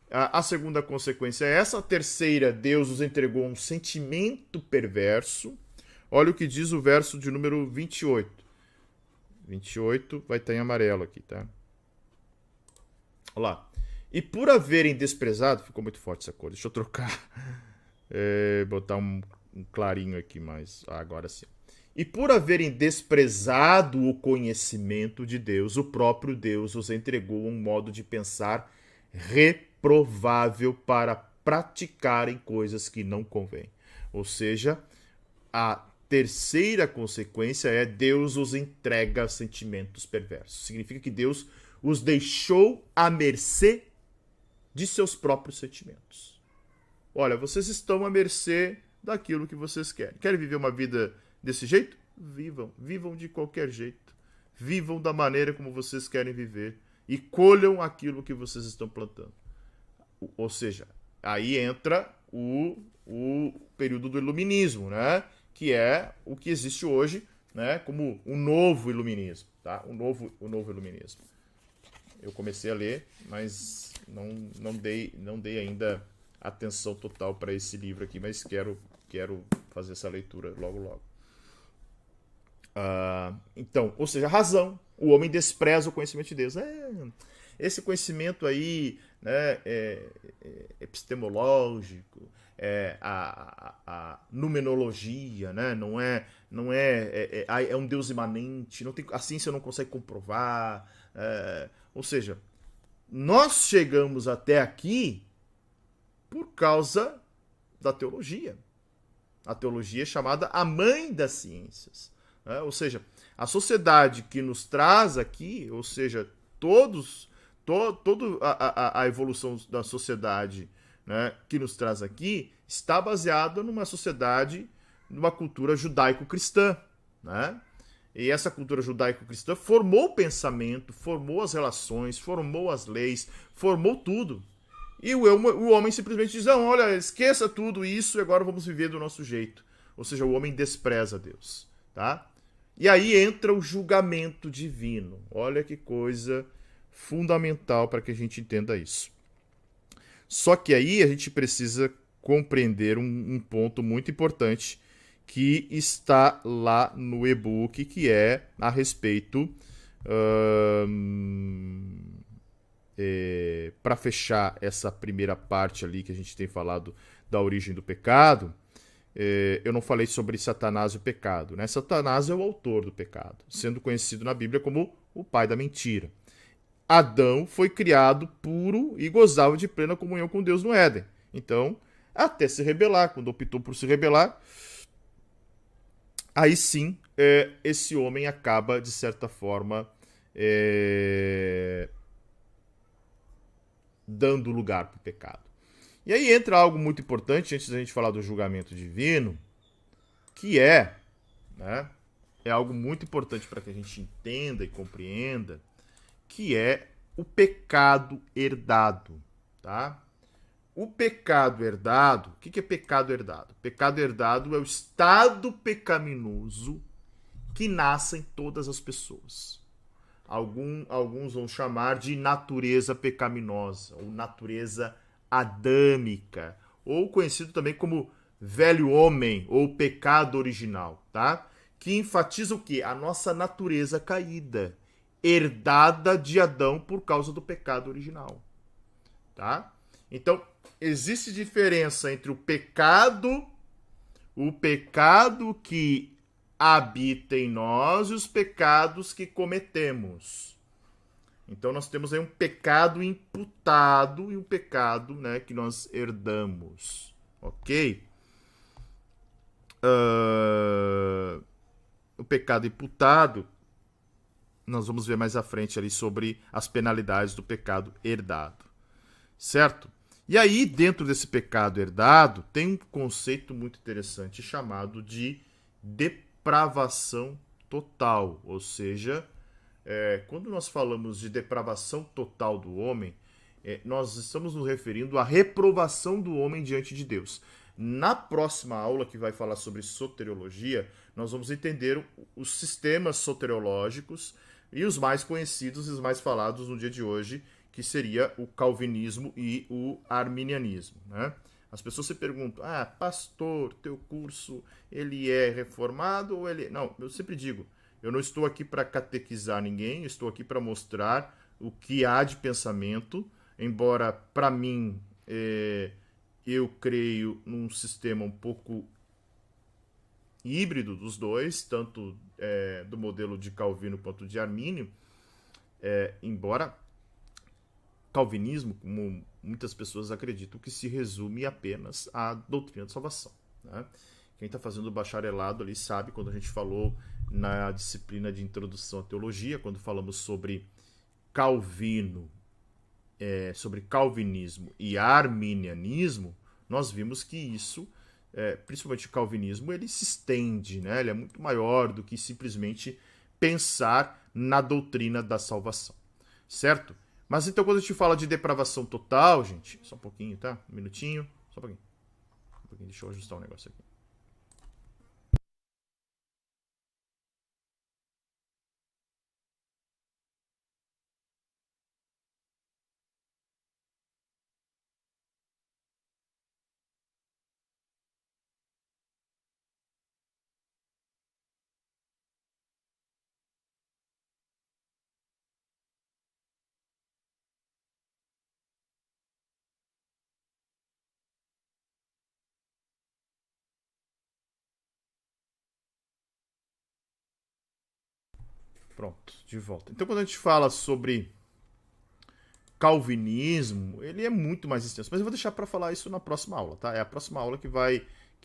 a segunda consequência é essa. A terceira, Deus os entregou um sentimento perverso. Olha o que diz o verso de número 28. 28 vai estar em amarelo aqui, tá? Olha lá. E por haverem desprezado... Ficou muito forte essa cor. Deixa eu trocar. Botar um clarinho aqui mais. Agora sim. E por haverem desprezado o conhecimento de Deus, o próprio Deus os entregou um modo de pensar reprovável para praticarem coisas que não convêm. Ou seja, a terceira consequência é Deus os entrega a sentimentos perversos. Significa que Deus os deixou à mercê de seus próprios sentimentos. Olha, vocês estão à mercê daquilo que vocês querem. Querem viver uma vida desse jeito? Vivam. Vivam de qualquer jeito. Vivam da maneira como vocês querem viver. E colham aquilo que vocês estão plantando. Ou seja, aí entra o período do iluminismo, né? Que é o que existe hoje, né, como o novo iluminismo, tá? O novo iluminismo. Eu comecei a ler, mas não dei ainda atenção total para esse livro aqui, mas quero fazer essa leitura logo. Então, ou seja, a razão. O homem despreza o conhecimento de Deus. Esse conhecimento aí, né, epistemológico, a numenologia, né? É um Deus imanente, a ciência não consegue comprovar. Ou seja, nós chegamos até aqui por causa da teologia. A teologia é chamada a mãe das ciências. Ou seja, a sociedade que nos traz aqui, ou seja, toda a evolução da sociedade, né, que nos traz aqui, está baseada numa sociedade, numa cultura judaico-cristã, né? e essa cultura judaico-cristã formou o pensamento, formou as relações, formou as leis, formou tudo. E o homem simplesmente diz, não, olha, esqueça tudo isso e agora vamos viver do nosso jeito. Ou seja, o homem despreza Deus, tá? E aí entra o julgamento divino. Olha que coisa fundamental para que a gente entenda isso. Só que aí a gente precisa compreender um ponto muito importante que está lá no e-book, que é a respeito... para fechar essa primeira parte ali que a gente tem falado da origem do pecado, eu não falei sobre Satanás e o pecado, né? Satanás é o autor do pecado, sendo conhecido na Bíblia como o pai da mentira. Adão foi criado puro e gozava de plena comunhão com Deus no Éden. Então, até se rebelar, quando optou por se rebelar, aí sim, esse homem acaba, de certa forma, dando lugar para o pecado. E aí entra algo muito importante, antes da gente falar do julgamento divino, que é algo muito importante para que a gente entenda e compreenda, que é o pecado herdado, tá? O pecado herdado, o que é pecado herdado? Pecado herdado é o estado pecaminoso que nasce em todas as pessoas. Alguns vão chamar de natureza pecaminosa, ou natureza adâmica, ou conhecido também como velho homem, ou pecado original, tá? Que enfatiza o quê? A nossa natureza caída, herdada de Adão por causa do pecado original, tá? Então, existe diferença entre o pecado que habita em nós e os pecados que cometemos. Então nós temos aí um pecado imputado e um pecado, né, que nós herdamos. Ok? O pecado imputado, nós vamos ver mais à frente ali sobre as penalidades do pecado herdado. Certo? E aí, dentro desse pecado herdado, tem um conceito muito interessante chamado de depravação total. Ou seja, quando nós falamos de depravação total do homem, nós estamos nos referindo à reprovação do homem diante de Deus. Na próxima aula, que vai falar sobre soteriologia, nós vamos entender os sistemas soteriológicos e os mais conhecidos e os mais falados no dia de hoje, que seria o calvinismo e o arminianismo, né? As pessoas se perguntam, pastor, teu curso, ele é reformado ou ele... Não, eu sempre digo, eu não estou aqui para catequizar ninguém, eu estou aqui para mostrar o que há de pensamento, embora, para mim, eu creio num sistema um pouco híbrido dos dois, tanto do modelo de Calvino quanto de Armínio, embora calvinismo, como muitas pessoas acreditam, que se resume apenas à doutrina da salvação, né? Quem está fazendo o bacharelado ali sabe, quando a gente falou na disciplina de introdução à teologia, quando falamos sobre Calvino, sobre calvinismo e arminianismo, nós vimos que isso, principalmente o calvinismo, ele se estende, né? Ele é muito maior do que simplesmente pensar na doutrina da salvação, certo? Mas então quando a gente fala de depravação total, gente, só um pouquinho, tá? Um minutinho, só um pouquinho. Deixa eu ajustar um negócio aqui. Pronto, de volta. Então quando a gente fala sobre calvinismo, ele é muito mais extenso, mas eu vou deixar para falar isso na próxima aula, tá? É a próxima aula que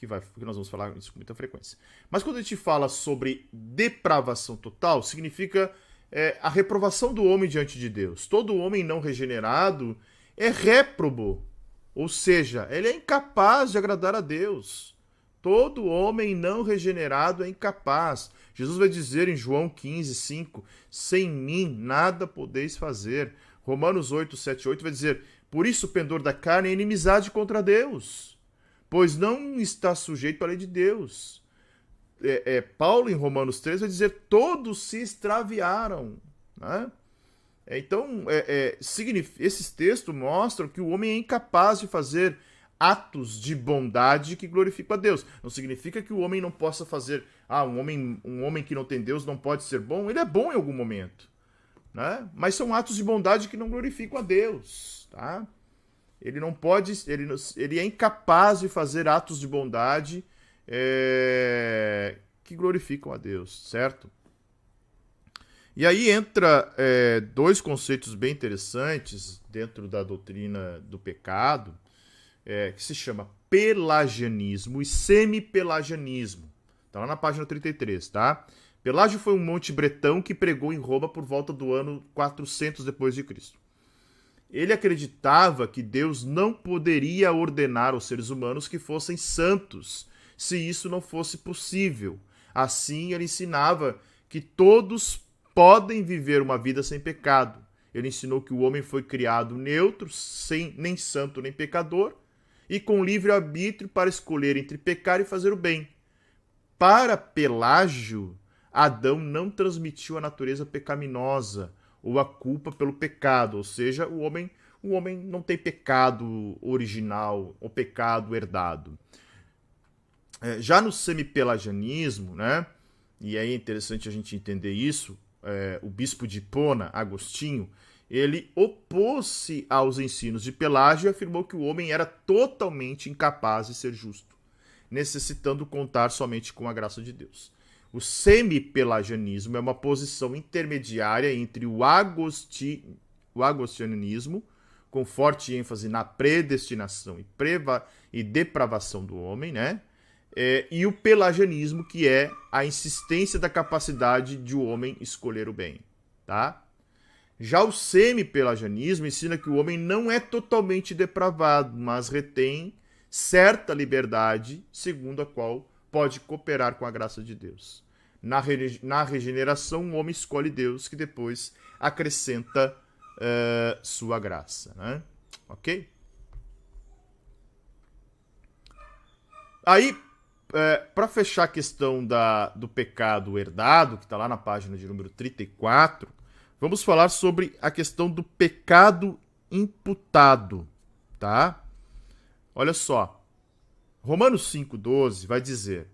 nós vamos falar isso com muita frequência. Mas quando a gente fala sobre depravação total, significa a reprovação do homem diante de Deus. Todo homem não regenerado é réprobo, ou seja, ele é incapaz de agradar a Deus. Todo homem não regenerado é incapaz. Jesus vai dizer em João 15:5, sem mim nada podeis fazer. Romanos 8, 7, 8 vai dizer, por isso o pendor da carne é inimizade contra Deus, pois não está sujeito à lei de Deus. Paulo em Romanos 3 vai dizer, todos se extraviaram. Né? Então, esses textos mostram que o homem é incapaz de fazer atos de bondade que glorificam a Deus. Não significa que o homem não possa fazer... um homem que não tem Deus não pode ser bom. Ele é bom em algum momento. Né? Mas são atos de bondade que não glorificam a Deus. Tá? Ele não pode... Ele é incapaz de fazer atos de bondade que glorificam a Deus. Certo? E aí entra dois conceitos bem interessantes dentro da doutrina do pecado, que se chama pelagianismo e semipelagianismo. Está lá na página 33, tá? Pelágio foi um monte bretão que pregou em Roma por volta do ano 400 depois de Cristo. Ele acreditava que Deus não poderia ordenar aos seres humanos que fossem santos, se isso não fosse possível. Assim, ele ensinava que todos podem viver uma vida sem pecado. Ele ensinou que o homem foi criado neutro, sem nem santo nem pecador, e com livre-arbítrio para escolher entre pecar e fazer o bem. Para Pelágio, Adão não transmitiu a natureza pecaminosa ou a culpa pelo pecado, ou seja, o homem não tem pecado original ou pecado herdado. Já no semipelagianismo, né, e aí é interessante a gente entender isso, o bispo de Hipona, Agostinho, ele opôs-se aos ensinos de Pelágio e afirmou que o homem era totalmente incapaz de ser justo, necessitando contar somente com a graça de Deus. O semipelagianismo é uma posição intermediária entre o agostinianismo, com forte ênfase na predestinação e depravação do homem, né? E o pelagianismo, que é a insistência da capacidade de o homem escolher o bem. Tá? Já o semipelagianismo ensina que o homem não é totalmente depravado, mas retém certa liberdade, segundo a qual pode cooperar com a graça de Deus. Na regeneração, o homem escolhe Deus, que depois acrescenta sua graça. Né? Ok? Aí, para fechar a questão do pecado herdado, que está lá na página de número 34, vamos falar sobre a questão do pecado imputado. Tá? Olha só, Romanos 5,12 vai dizer,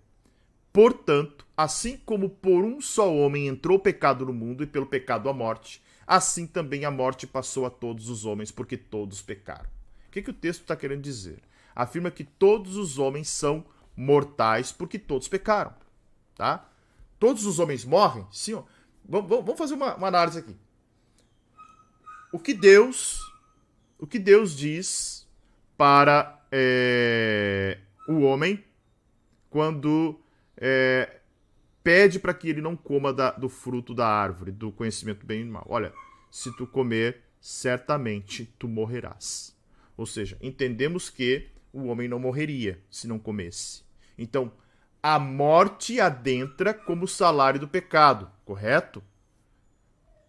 portanto, assim como por um só homem entrou o pecado no mundo e pelo pecado a morte, assim também a morte passou a todos os homens, porque todos pecaram. O que o texto está querendo dizer? Afirma que todos os homens são mortais porque todos pecaram. Tá? Todos os homens morrem? Sim. Ó. Vamos fazer uma análise aqui. O que Deus diz para o homem quando pede para que ele não coma do fruto da árvore, do conhecimento do bem e do mal? Olha, se tu comer, certamente tu morrerás. Ou seja, entendemos que o homem não morreria se não comesse. Então, a morte adentra como salário do pecado, correto?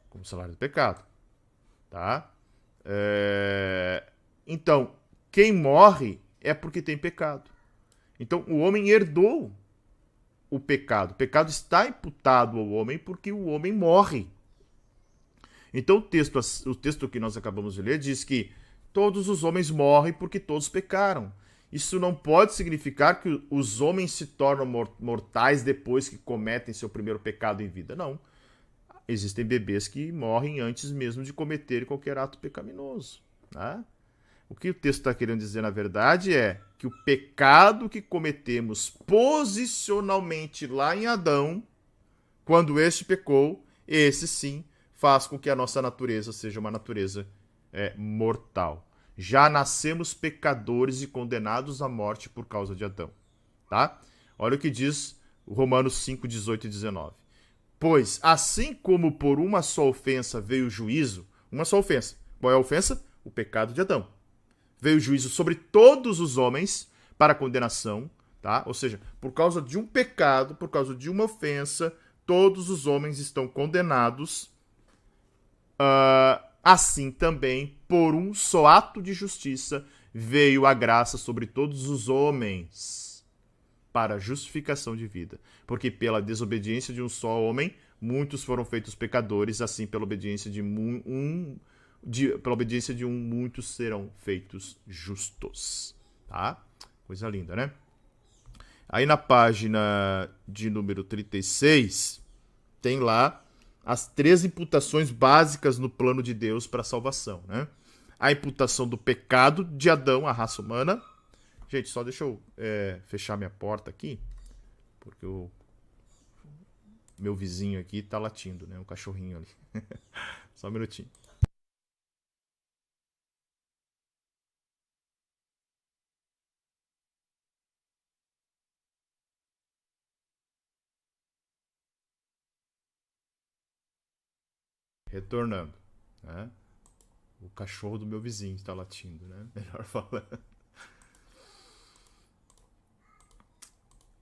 Como salário do pecado. Tá? Então, quem morre é porque tem pecado. Então, o homem herdou o pecado. O pecado está imputado ao homem porque o homem morre. Então, o texto que nós acabamos de ler diz que todos os homens morrem porque todos pecaram. Isso não pode significar que os homens se tornam mortais depois que cometem seu primeiro pecado em vida. Não. Existem bebês que morrem antes mesmo de cometerem qualquer ato pecaminoso. Né? O que o texto está querendo dizer, na verdade, é que o pecado que cometemos posicionalmente lá em Adão, quando este pecou, esse sim faz com que a nossa natureza seja uma natureza mortal. Já nascemos pecadores e condenados à morte por causa de Adão. Tá? Olha o que diz Romanos 5, 18 e 19. Pois, assim como por uma só ofensa veio o juízo, uma só ofensa. Qual é a ofensa? O pecado de Adão. Veio o juízo sobre todos os homens para condenação, tá? Ou seja, por causa de um pecado, por causa de uma ofensa, todos os homens estão condenados, assim também, por um só ato de justiça, veio a graça sobre todos os homens para a justificação de vida. Porque pela desobediência de um só homem, muitos foram feitos pecadores, assim pela obediência de pela obediência de um, muitos serão feitos justos. Tá? Coisa linda, né? Aí na página de número 36, tem lá as 3 imputações básicas no plano de Deus para a salvação, né? A imputação do pecado de Adão à raça humana. Gente, só deixa eu fechar minha porta aqui, porque o meu vizinho aqui tá latindo, né? Um cachorrinho ali. Só um minutinho. Retornando, né? O cachorro do meu vizinho está latindo, né? Melhor falando.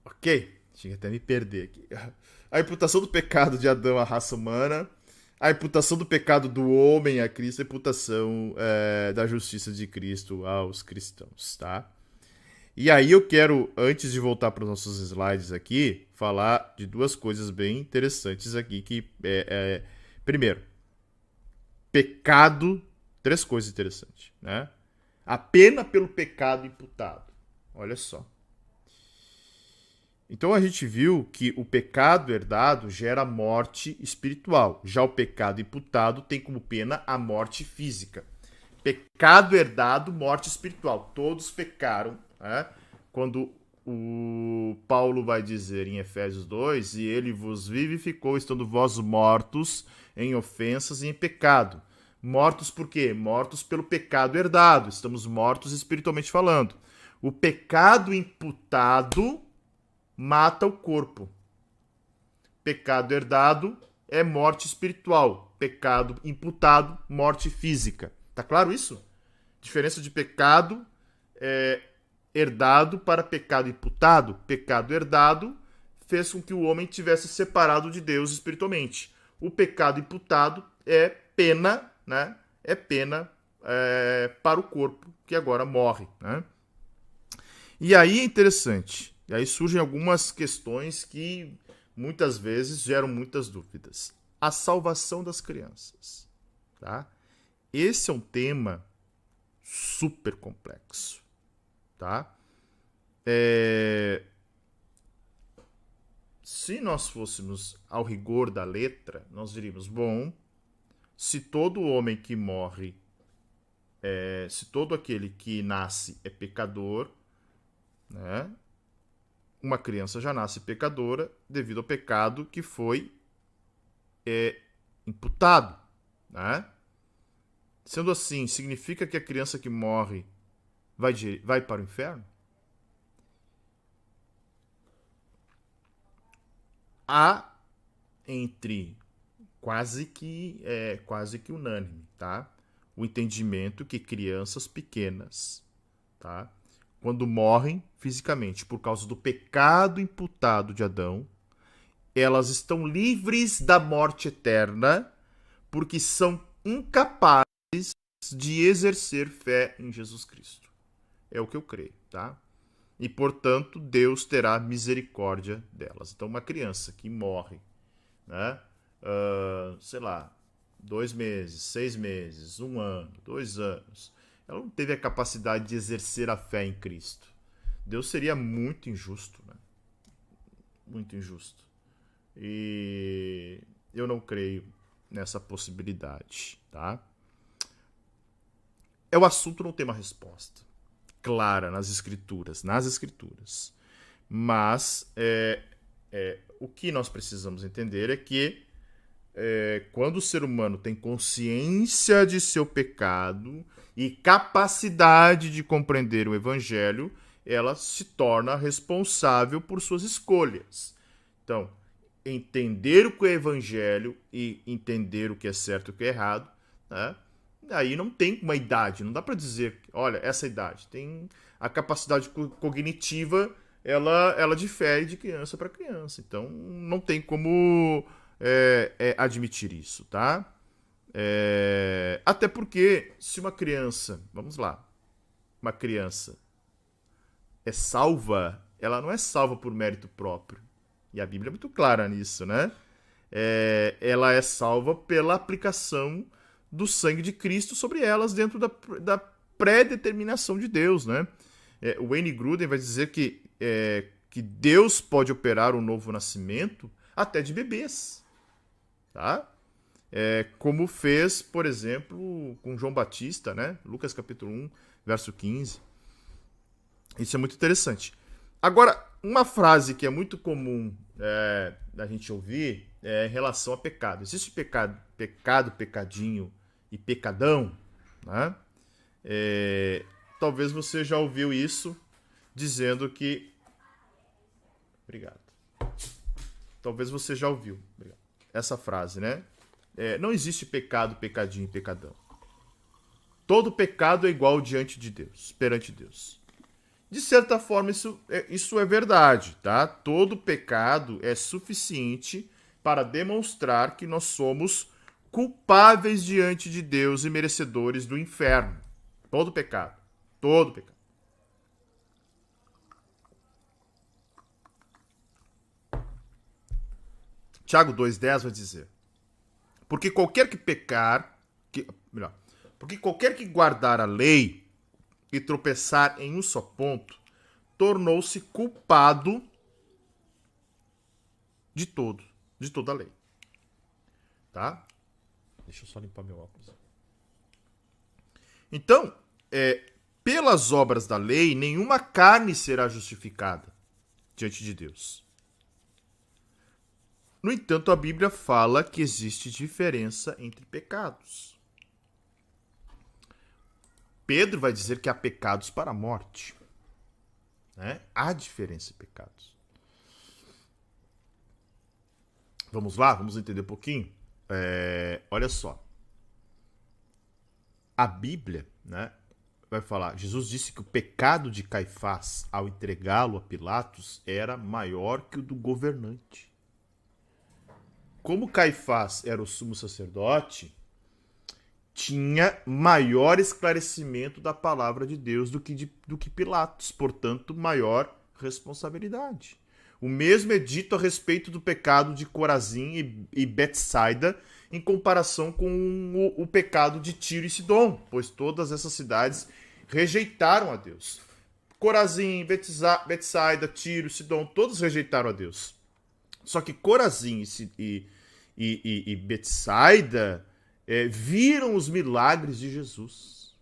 Ok, chega até me perder aqui. A imputação do pecado de Adão à raça humana, a imputação do pecado do homem a Cristo, a imputação da justiça de Cristo aos cristãos, tá? E aí eu quero, antes de voltar para os nossos slides aqui, falar de 2 coisas bem interessantes aqui, que primeiro, pecado, 3 coisas interessantes, né? A pena pelo pecado imputado. Olha só. Então a gente viu que o pecado herdado gera morte espiritual. Já o pecado imputado tem como pena a morte física. Pecado herdado, morte espiritual. Todos pecaram, né? Quando o Paulo vai dizer em Efésios 2, e ele vos vivificou, estando vós mortos em ofensas e em pecado. Mortos por quê? Mortos pelo pecado herdado. Estamos mortos espiritualmente falando. O pecado imputado mata o corpo. Pecado herdado é morte espiritual. Pecado imputado, morte física. Tá claro isso? Diferença de pecado herdado para pecado imputado. Pecado herdado fez com que o homem tivesse separado de Deus espiritualmente. O pecado imputado é pena, né? É pena para o corpo que agora morre, né? E aí é interessante. E aí surgem algumas questões que muitas vezes geram muitas dúvidas. A salvação das crianças, tá? Esse é um tema super complexo, tá? Se nós fôssemos ao rigor da letra, nós diríamos, bom, se todo homem que morre, se todo aquele que nasce é pecador, né? Uma criança já nasce pecadora devido ao pecado que foi imputado, né? Sendo assim, significa que a criança que morre vai para o inferno? Há entre quase que unânime, tá? O entendimento que crianças pequenas, tá? Quando morrem fisicamente por causa do pecado imputado de Adão, elas estão livres da morte eterna porque são incapazes de exercer fé em Jesus Cristo. É o que eu creio, tá? E, portanto, Deus terá misericórdia delas. Então, uma criança que morre, né? Sei lá, 2 meses, 6 meses, 1 ano, 2 anos, ela não teve a capacidade de exercer a fé em Cristo. Deus seria muito injusto, né? Muito injusto. E eu não creio nessa possibilidade, tá? O assunto não tem uma resposta clara nas escrituras, Mas o que nós precisamos entender é que quando o ser humano tem consciência de seu pecado e capacidade de compreender o evangelho, ela se torna responsável por suas escolhas. Então, entender o que é evangelho e entender o que é certo e o que é errado, né? Aí não tem uma idade, não dá para dizer, olha, essa idade. Tem a capacidade cognitiva ela difere de criança para criança. Então, não tem como admitir isso, tá? Até porque, se uma criança, vamos lá, uma criança é salva, ela não é salva por mérito próprio. E a Bíblia é muito clara nisso, né? Ela é salva pela aplicação do sangue de Cristo sobre elas dentro da pré-determinação de Deus, né? O Wayne Grudem vai dizer que Deus pode operar um novo nascimento até de bebês, tá? Como fez, por exemplo, com João Batista, né? Lucas capítulo 1, verso 15. Isso é muito interessante. Agora, uma frase que é muito comum da gente ouvir é em relação a pecado. Existe pecado, pecadinho e pecadão, né? Talvez você já ouviu isso dizendo que... Obrigado. Talvez você já ouviu essa frase, né? Não existe pecado, pecadinho e pecadão. Todo pecado é igual diante de Deus, perante Deus. De certa forma, isso é verdade, tá? Todo pecado é suficiente para demonstrar que nós somos culpáveis diante de Deus e merecedores do inferno. Todo pecado. Todo pecado. Tiago 2,10 vai dizer: porque qualquer que guardar a lei e tropeçar em um só ponto, tornou-se culpado de toda a lei. Tá? Deixa eu só limpar meu óculos. Então, pelas obras da lei, nenhuma carne será justificada diante de Deus. No entanto, a Bíblia fala que existe diferença entre pecados. Pedro vai dizer que há pecados para a morte. Né? Há diferença em pecados. Vamos lá? Vamos entender um pouquinho? Olha só. A Bíblia, né, vai falar, Jesus disse que o pecado de Caifás, ao entregá-lo a Pilatos, era maior que o do governante. Como Caifás era o sumo sacerdote, tinha maior esclarecimento da palavra de Deus do que Pilatos, portanto, maior responsabilidade. O mesmo é dito a respeito do pecado de Corazim e Betsaida, em comparação com o pecado de Tiro e Sidom, pois todas essas cidades rejeitaram a Deus. Corazim, Betsaida, Tiro, Sidom, todos rejeitaram a Deus. Só que Corazim e Betsaida viram os milagres de Jesus,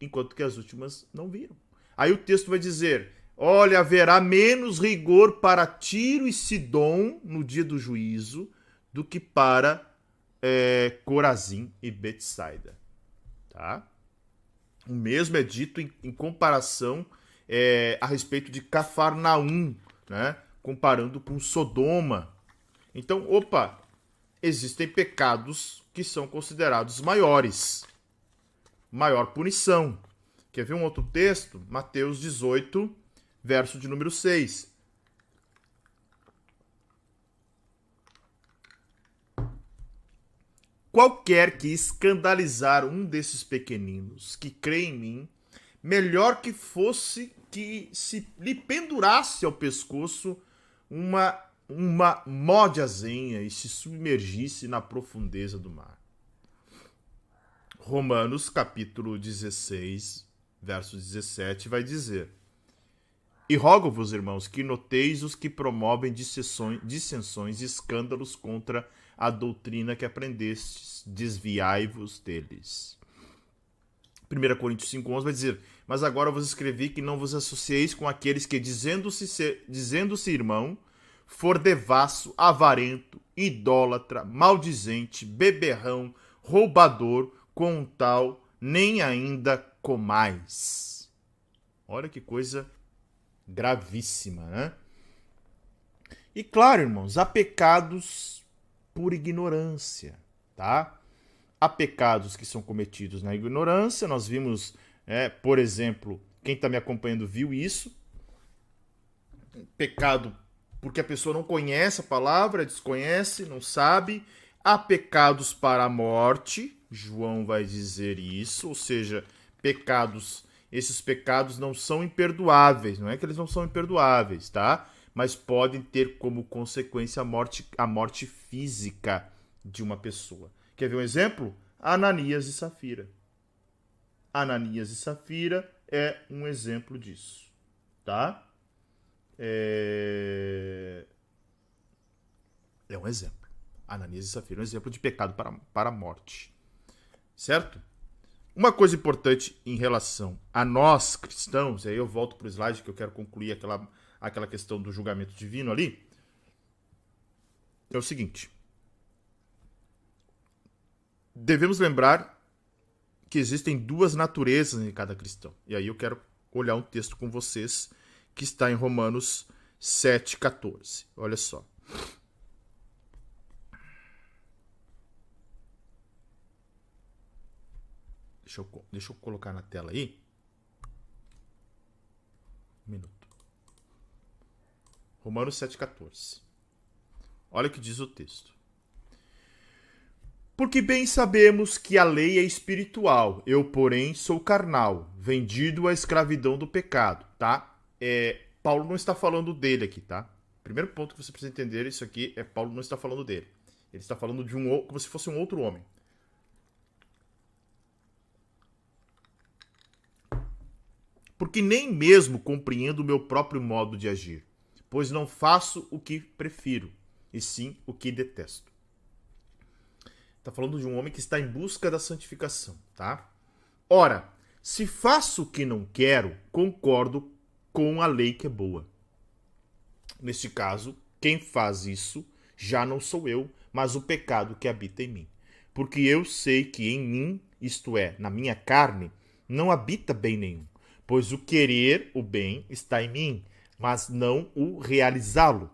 enquanto que as últimas não viram. Aí o texto vai dizer: olha, haverá menos rigor para Tiro e Sidom no dia do juízo do que para Corazim e Betsaida. Tá? O mesmo é dito em comparação a respeito de Cafarnaum, né? Comparando com Sodoma. Então, existem pecados que são considerados maiores. Maior punição. Quer ver um outro texto? Mateus 18, verso de número 6. Qualquer que escandalizar um desses pequeninos que crê em mim, melhor que fosse que se lhe pendurasse ao pescoço uma mó de azenha e se submergisse na profundeza do mar. Romanos capítulo 16, verso 17 vai dizer: e rogo-vos, irmãos, que noteis os que promovem dissensões e escândalos contra a doutrina que aprendestes, desviai-vos deles. 1 Coríntios 5,11 vai dizer: mas agora vos escrevi que não vos associeis com aqueles que, dizendo-se irmão, for devasso, avarento, idólatra, maldizente, beberrão, roubador, com tal, nem ainda comais. Olha que coisa gravíssima, né? E claro, irmãos, há pecados por ignorância, tá? Há pecados que são cometidos na ignorância. Nós vimos, por exemplo, quem está me acompanhando viu isso. Pecado porque a pessoa não conhece a palavra, desconhece, não sabe. Há pecados para a morte, João vai dizer isso, ou seja, esses pecados não são imperdoáveis, não é que eles não são imperdoáveis, tá? Mas podem ter como consequência a morte física de uma pessoa. Quer ver um exemplo? Ananias e Safira. Ananias e Safira é um exemplo disso, tá? É um exemplo. Ananias e Safira é um exemplo de pecado para a morte. Certo? Uma coisa importante em relação a nós cristãos, e aí eu volto para o slide que eu quero concluir aquela questão do julgamento divino ali, é o seguinte. Devemos lembrar que existem duas naturezas em cada cristão. E aí eu quero olhar um texto com vocês que está em Romanos 7,14. Olha só. Deixa eu colocar na tela aí. Um minuto. Romanos 7,14. Olha o que diz o texto. Porque bem sabemos que a lei é espiritual, eu, porém, sou carnal, vendido à escravidão do pecado, tá? Paulo não está falando dele aqui, tá? Primeiro ponto que você precisa entender isso aqui é Paulo não está falando dele. Ele está falando de como se fosse um outro homem. Porque nem mesmo compreendo o meu próprio modo de agir, pois não faço o que prefiro, e sim o que detesto. Está falando de um homem que está em busca da santificação, tá? Ora, se faço o que não quero, concordo com a lei que é boa. Neste caso, quem faz isso já não sou eu, mas o pecado que habita em mim. Porque eu sei que em mim, isto é, na minha carne, não habita bem nenhum. Pois o querer o bem está em mim, mas não o realizá-lo.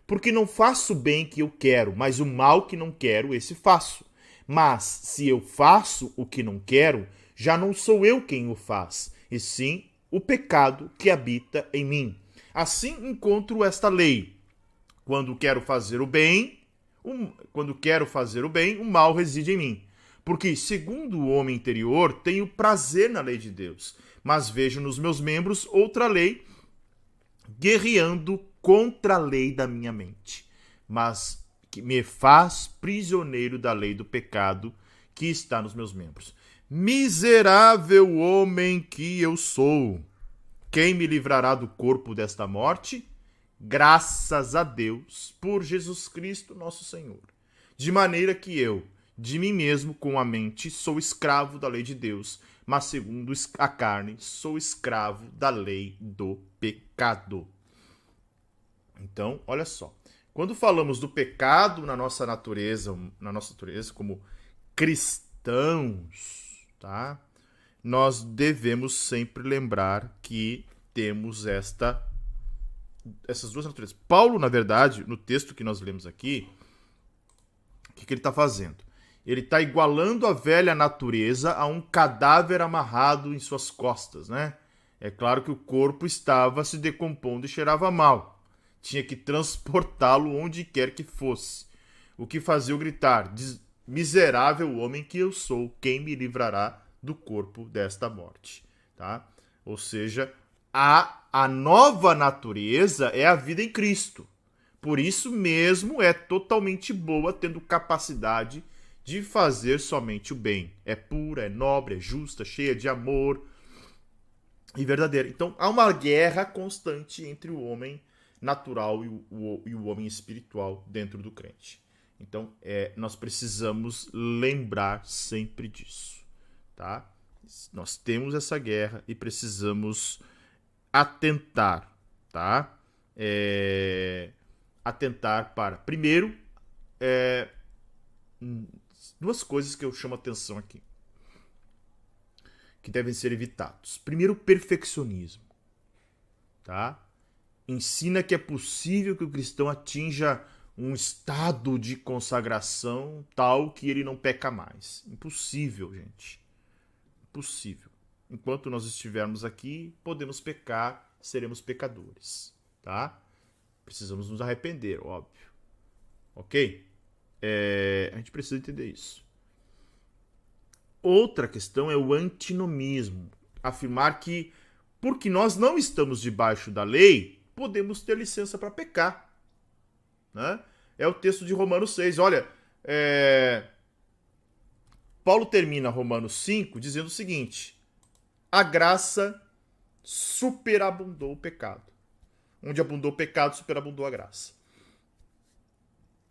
Porque não faço o bem que eu quero, mas o mal que não quero, esse faço. Mas se eu faço o que não quero, já não sou eu quem o faz, e sim o pecado que habita em mim. Assim encontro esta lei. Quando quero fazer o bem, o mal reside em mim. Porque, segundo o homem interior, tenho prazer na lei de Deus, mas vejo nos meus membros outra lei guerreando contra a lei da minha mente, mas que me faz prisioneiro da lei do pecado que está nos meus membros. Miserável homem que eu sou! Quem me livrará do corpo desta morte? Graças a Deus, por Jesus Cristo nosso Senhor. De maneira que eu, de mim mesmo, com a mente, sou escravo da lei de Deus, mas segundo a carne, sou escravo da lei do pecado. Então, olha só. Quando falamos do pecado na nossa natureza como cristãos, tá? Nós devemos sempre lembrar que temos essas duas naturezas. Paulo, na verdade, no texto que nós lemos aqui, o que ele está fazendo? Ele está igualando a velha natureza a um cadáver amarrado em suas costas, né? É claro que o corpo estava se decompondo e cheirava mal. Tinha que transportá-lo onde quer que fosse. O que fazia eu gritar: miserável homem que eu sou, quem me livrará do corpo desta morte? Tá? Ou seja, a nova natureza é a vida em Cristo. Por isso mesmo é totalmente boa, tendo capacidade de fazer somente o bem. É pura, é nobre, é justa, cheia de amor e verdadeira. Então há uma guerra constante entre o homem natural e o homem espiritual dentro do crente. Então nós precisamos lembrar sempre disso, tá? Nós temos essa guerra e precisamos atentar, tá? Atentar para, primeiro, duas coisas que eu chamo a atenção aqui, que devem ser evitados. Primeiro, o perfeccionismo, tá? Ensina que é possível que o cristão atinja um estado de consagração tal que ele não peca mais. Impossível, gente. Impossível. Enquanto nós estivermos aqui, podemos pecar, seremos pecadores. tá? Precisamos nos arrepender, óbvio. Ok? A gente precisa entender isso. Outra questão é o antinomismo. Afirmar que, porque nós não estamos debaixo da lei, podemos ter licença para pecar. Né? É o texto de Romanos 6. Olha, Paulo termina Romanos 5 dizendo o seguinte: a graça superabundou o pecado. Onde abundou o pecado, superabundou a graça.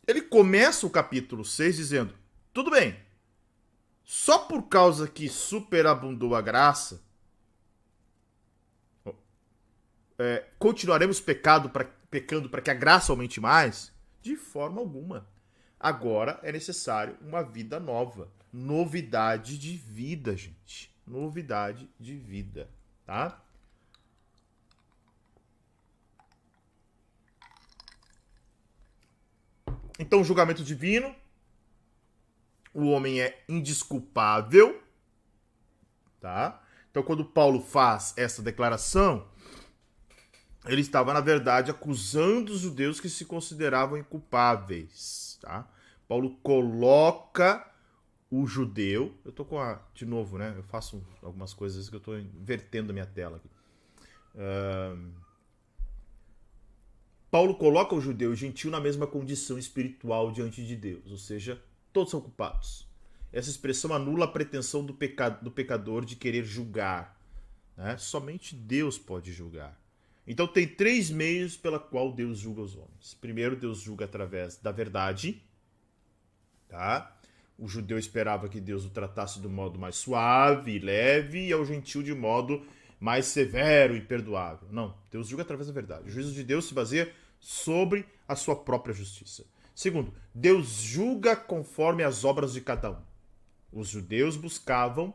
Ele começa o capítulo 6 dizendo: tudo bem, só por causa que superabundou a graça, continuaremos pecando para que a graça aumente mais? De forma alguma. Agora é necessário uma vida nova. Novidade de vida, gente. Novidade de vida, tá? Então, julgamento divino. O homem é indesculpável, tá? Então, quando Paulo faz essa declaração, ele estava, na verdade, acusando os judeus que se consideravam inculpáveis, tá? Paulo coloca o judeu... Eu tô com a... De novo, né? Eu faço algumas coisas que eu tô invertendo a minha tela aqui. Paulo coloca o judeu e o gentil na mesma condição espiritual diante de Deus, ou seja, todos são culpados. Essa expressão anula a pretensão do pecador de querer julgar. Né? Somente Deus pode julgar. Então tem 3 meios pela qual Deus julga os homens. Primeiro, Deus julga através da verdade. Tá? O judeu esperava que Deus o tratasse de um modo mais suave e leve, e ao gentil de modo mais severo e perdoável. Não, Deus julga através da verdade. O juízo de Deus se baseia sobre a sua própria justiça. Segundo, Deus julga conforme as obras de cada um. Os judeus buscavam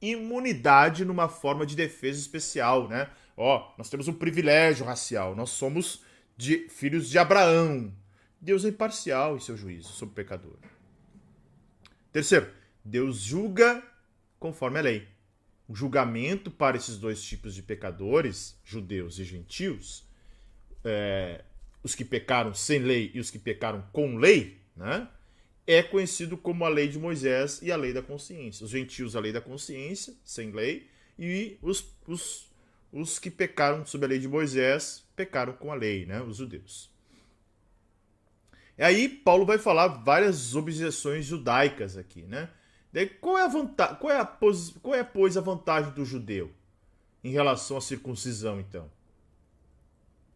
imunidade numa forma de defesa especial, né? Nós temos um privilégio racial, nós somos filhos de Abraão. Deus é imparcial em seu juízo sobre o pecador. Terceiro, Deus julga conforme a lei. O julgamento para esses 2 tipos de pecadores, judeus e gentios, os que pecaram sem lei e os que pecaram com lei, né, é conhecido como a lei de Moisés e a lei da consciência. Os gentios, a lei da consciência, sem lei, e os que pecaram sob a lei de Moisés, pecaram com a lei, né, os judeus. E aí Paulo vai falar várias objeções judaicas aqui, né? Daí, qual é, pois, a vantagem do judeu em relação à circuncisão, então?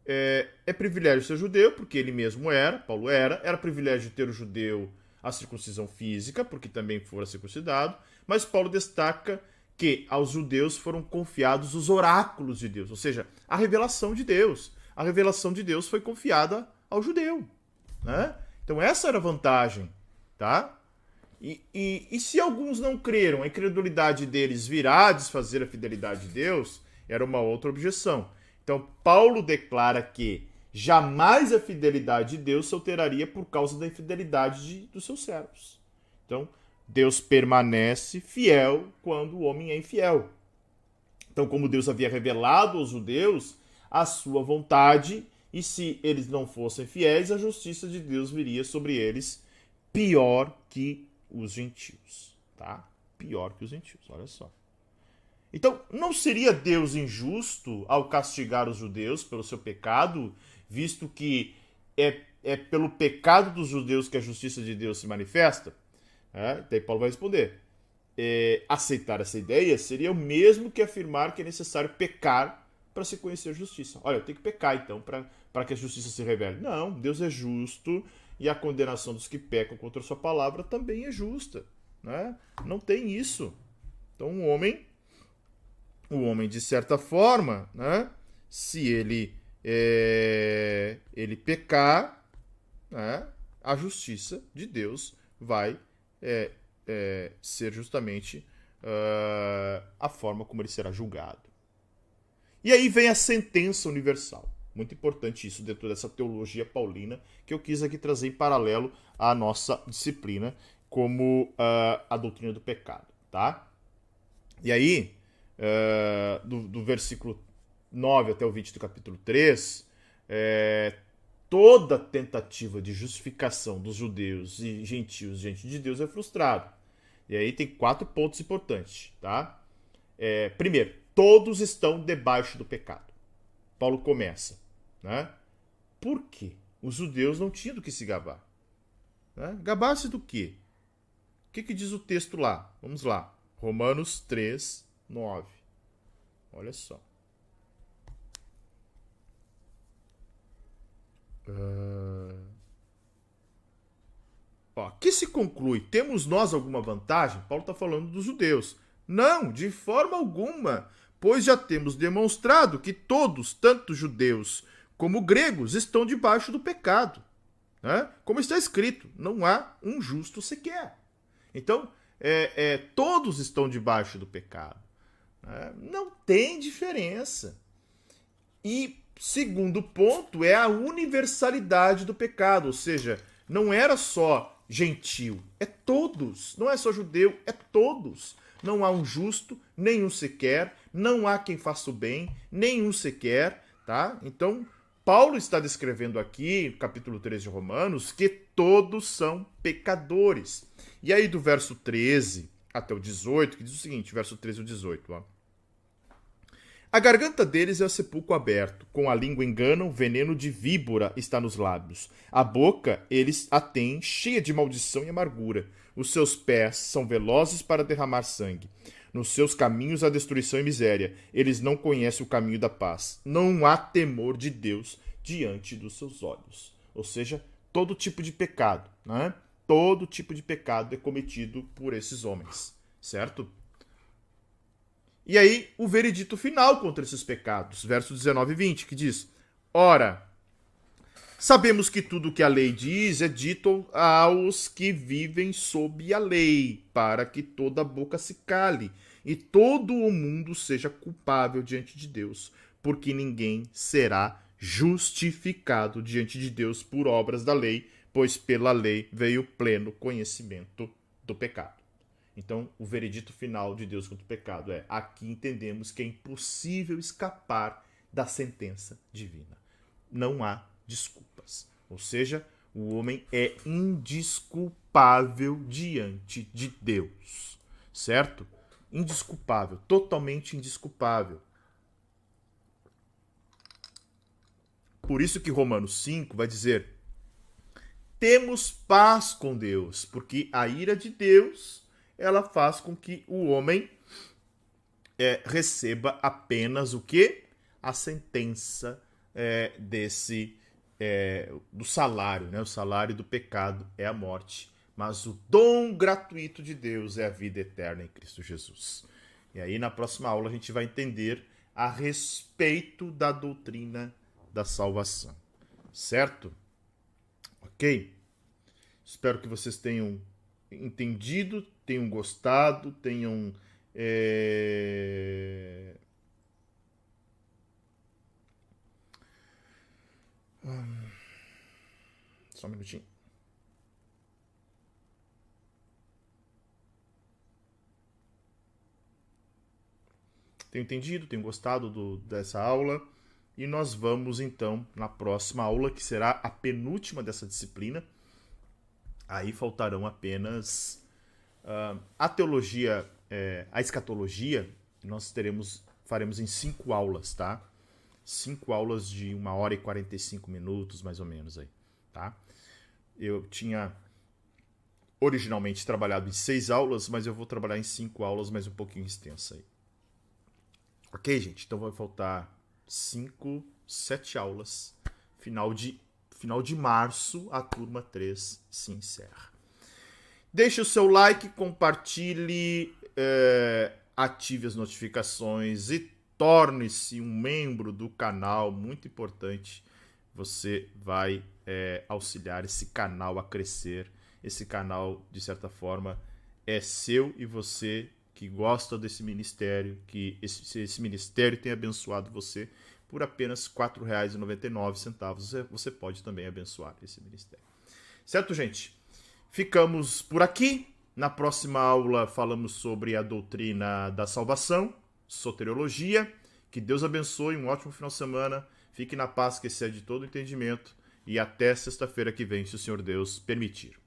É privilégio ser judeu, porque ele mesmo Paulo era privilégio ter o judeu a circuncisão física, porque também fora circuncidado, mas Paulo destaca que aos judeus foram confiados os oráculos de Deus, ou seja, a revelação de Deus. A revelação de Deus foi confiada ao judeu, né? Então essa era a vantagem, tá? E se alguns não creram, a incredulidade deles virá desfazer a fidelidade de Deus, era uma outra objeção. Então, Paulo declara que jamais a fidelidade de Deus se alteraria por causa da infidelidade dos seus servos. Então, Deus permanece fiel quando o homem é infiel. Então, como Deus havia revelado aos judeus a sua vontade, e se eles não fossem fiéis, a justiça de Deus viria sobre eles pior que os gentios, tá? Pior que os gentios, olha só. Então, não seria Deus injusto ao castigar os judeus pelo seu pecado, visto que é pelo pecado dos judeus que a justiça de Deus se manifesta? Daí Paulo vai responder. Aceitar essa ideia seria o mesmo que afirmar que é necessário pecar para se conhecer a justiça. Olha, eu tenho que pecar então para que a justiça se revele. Não, Deus é justo e a condenação dos que pecam contra a sua palavra também é justa. Né? Não tem isso. Então o homem, de certa forma, né, se ele pecar, né, a justiça de Deus vai ser justamente a forma como ele será julgado. E aí vem a sentença universal. Muito importante isso dentro dessa teologia paulina que eu quis aqui trazer em paralelo à nossa disciplina como a doutrina do pecado. Tá? E aí, do versículo 9 até o 20 do capítulo 3, toda tentativa de justificação dos judeus e gentios diante de Deus é frustrada. E aí tem 4 pontos importantes, tá? Primeiro, todos estão debaixo do pecado. Paulo começa, né? Por quê? Os judeus não tinham do que se gabar. Né? Gabar-se do quê? O que diz o texto lá? Vamos lá. Romanos 3, 9. Olha só. Que se conclui? Temos nós alguma vantagem? Paulo está falando dos judeus. Não, de forma alguma, pois já temos demonstrado que todos, tanto judeus como gregos, estão debaixo do pecado. Né? Como está escrito, não há um justo sequer. Então, todos estão debaixo do pecado. Né? Não tem diferença. E segundo ponto é a universalidade do pecado, ou seja, não era só gentil, é todos, não é só judeu, é todos. Não há um justo, nenhum sequer, não há quem faça o bem, nenhum sequer, tá? Então, Paulo está descrevendo aqui, no capítulo 13 de Romanos, que todos são pecadores. E aí do verso 13 até o 18, que diz o seguinte, verso 13 e 18, ó. A garganta deles é o sepulcro aberto, com a língua enganam, veneno de víbora está nos lábios. A boca eles a têm cheia de maldição e amargura. Os seus pés são velozes para derramar sangue. Nos seus caminhos há destruição e miséria. Eles não conhecem o caminho da paz. Não há temor de Deus diante dos seus olhos. Ou seja, todo tipo de pecado, né? Todo tipo de pecado é cometido por esses homens, certo? E aí, o veredito final contra esses pecados, versos 19 e 20, que diz: Ora, sabemos que tudo o que a lei diz é dito aos que vivem sob a lei, para que toda boca se cale e todo o mundo seja culpável diante de Deus, porque ninguém será justificado diante de Deus por obras da lei, pois pela lei veio o pleno conhecimento do pecado. Então, o veredito final de Deus contra o pecado é: aqui entendemos que é impossível escapar da sentença divina. Não há desculpas. Ou seja, o homem é indesculpável diante de Deus. Certo? Indesculpável, totalmente indesculpável. Por isso que Romanos 5 vai dizer: temos paz com Deus, porque a ira de Deus ela faz com que o homem receba apenas o quê? A sentença do salário, né? O salário do pecado é a morte, mas o dom gratuito de Deus é a vida eterna em Cristo Jesus. E aí na próxima aula a gente vai entender a respeito da doutrina da salvação, certo? Ok? Espero que vocês tenham entendido, tenham gostado, tenham só um minutinho. Tenham entendido, tenham gostado dessa aula. E nós vamos então na próxima aula, que será a penúltima dessa disciplina. Aí faltarão apenas a teologia, a escatologia, nós faremos em 5 aulas, tá? 5 aulas de 1 hora e 45 minutos, mais ou menos aí, tá? Eu tinha originalmente trabalhado em 6 aulas, mas eu vou trabalhar em 5 aulas, mais um pouquinho extensa aí. Ok, gente? Então vai faltar 7 aulas. Final de março, a turma 3 se encerra. Deixe o seu like, compartilhe, ative as notificações e torne-se um membro do canal, muito importante. Você vai auxiliar esse canal a crescer. Esse canal, de certa forma, é seu e você que gosta desse ministério, que esse ministério tem abençoado você, por apenas R$ 4,99 você pode também abençoar esse ministério. Certo, gente? Ficamos por aqui. Na próxima aula falamos sobre a doutrina da salvação, soteriologia. Que Deus abençoe, um ótimo final de semana. Fique na paz que excede todo entendimento e até sexta-feira que vem, se o Senhor Deus permitir.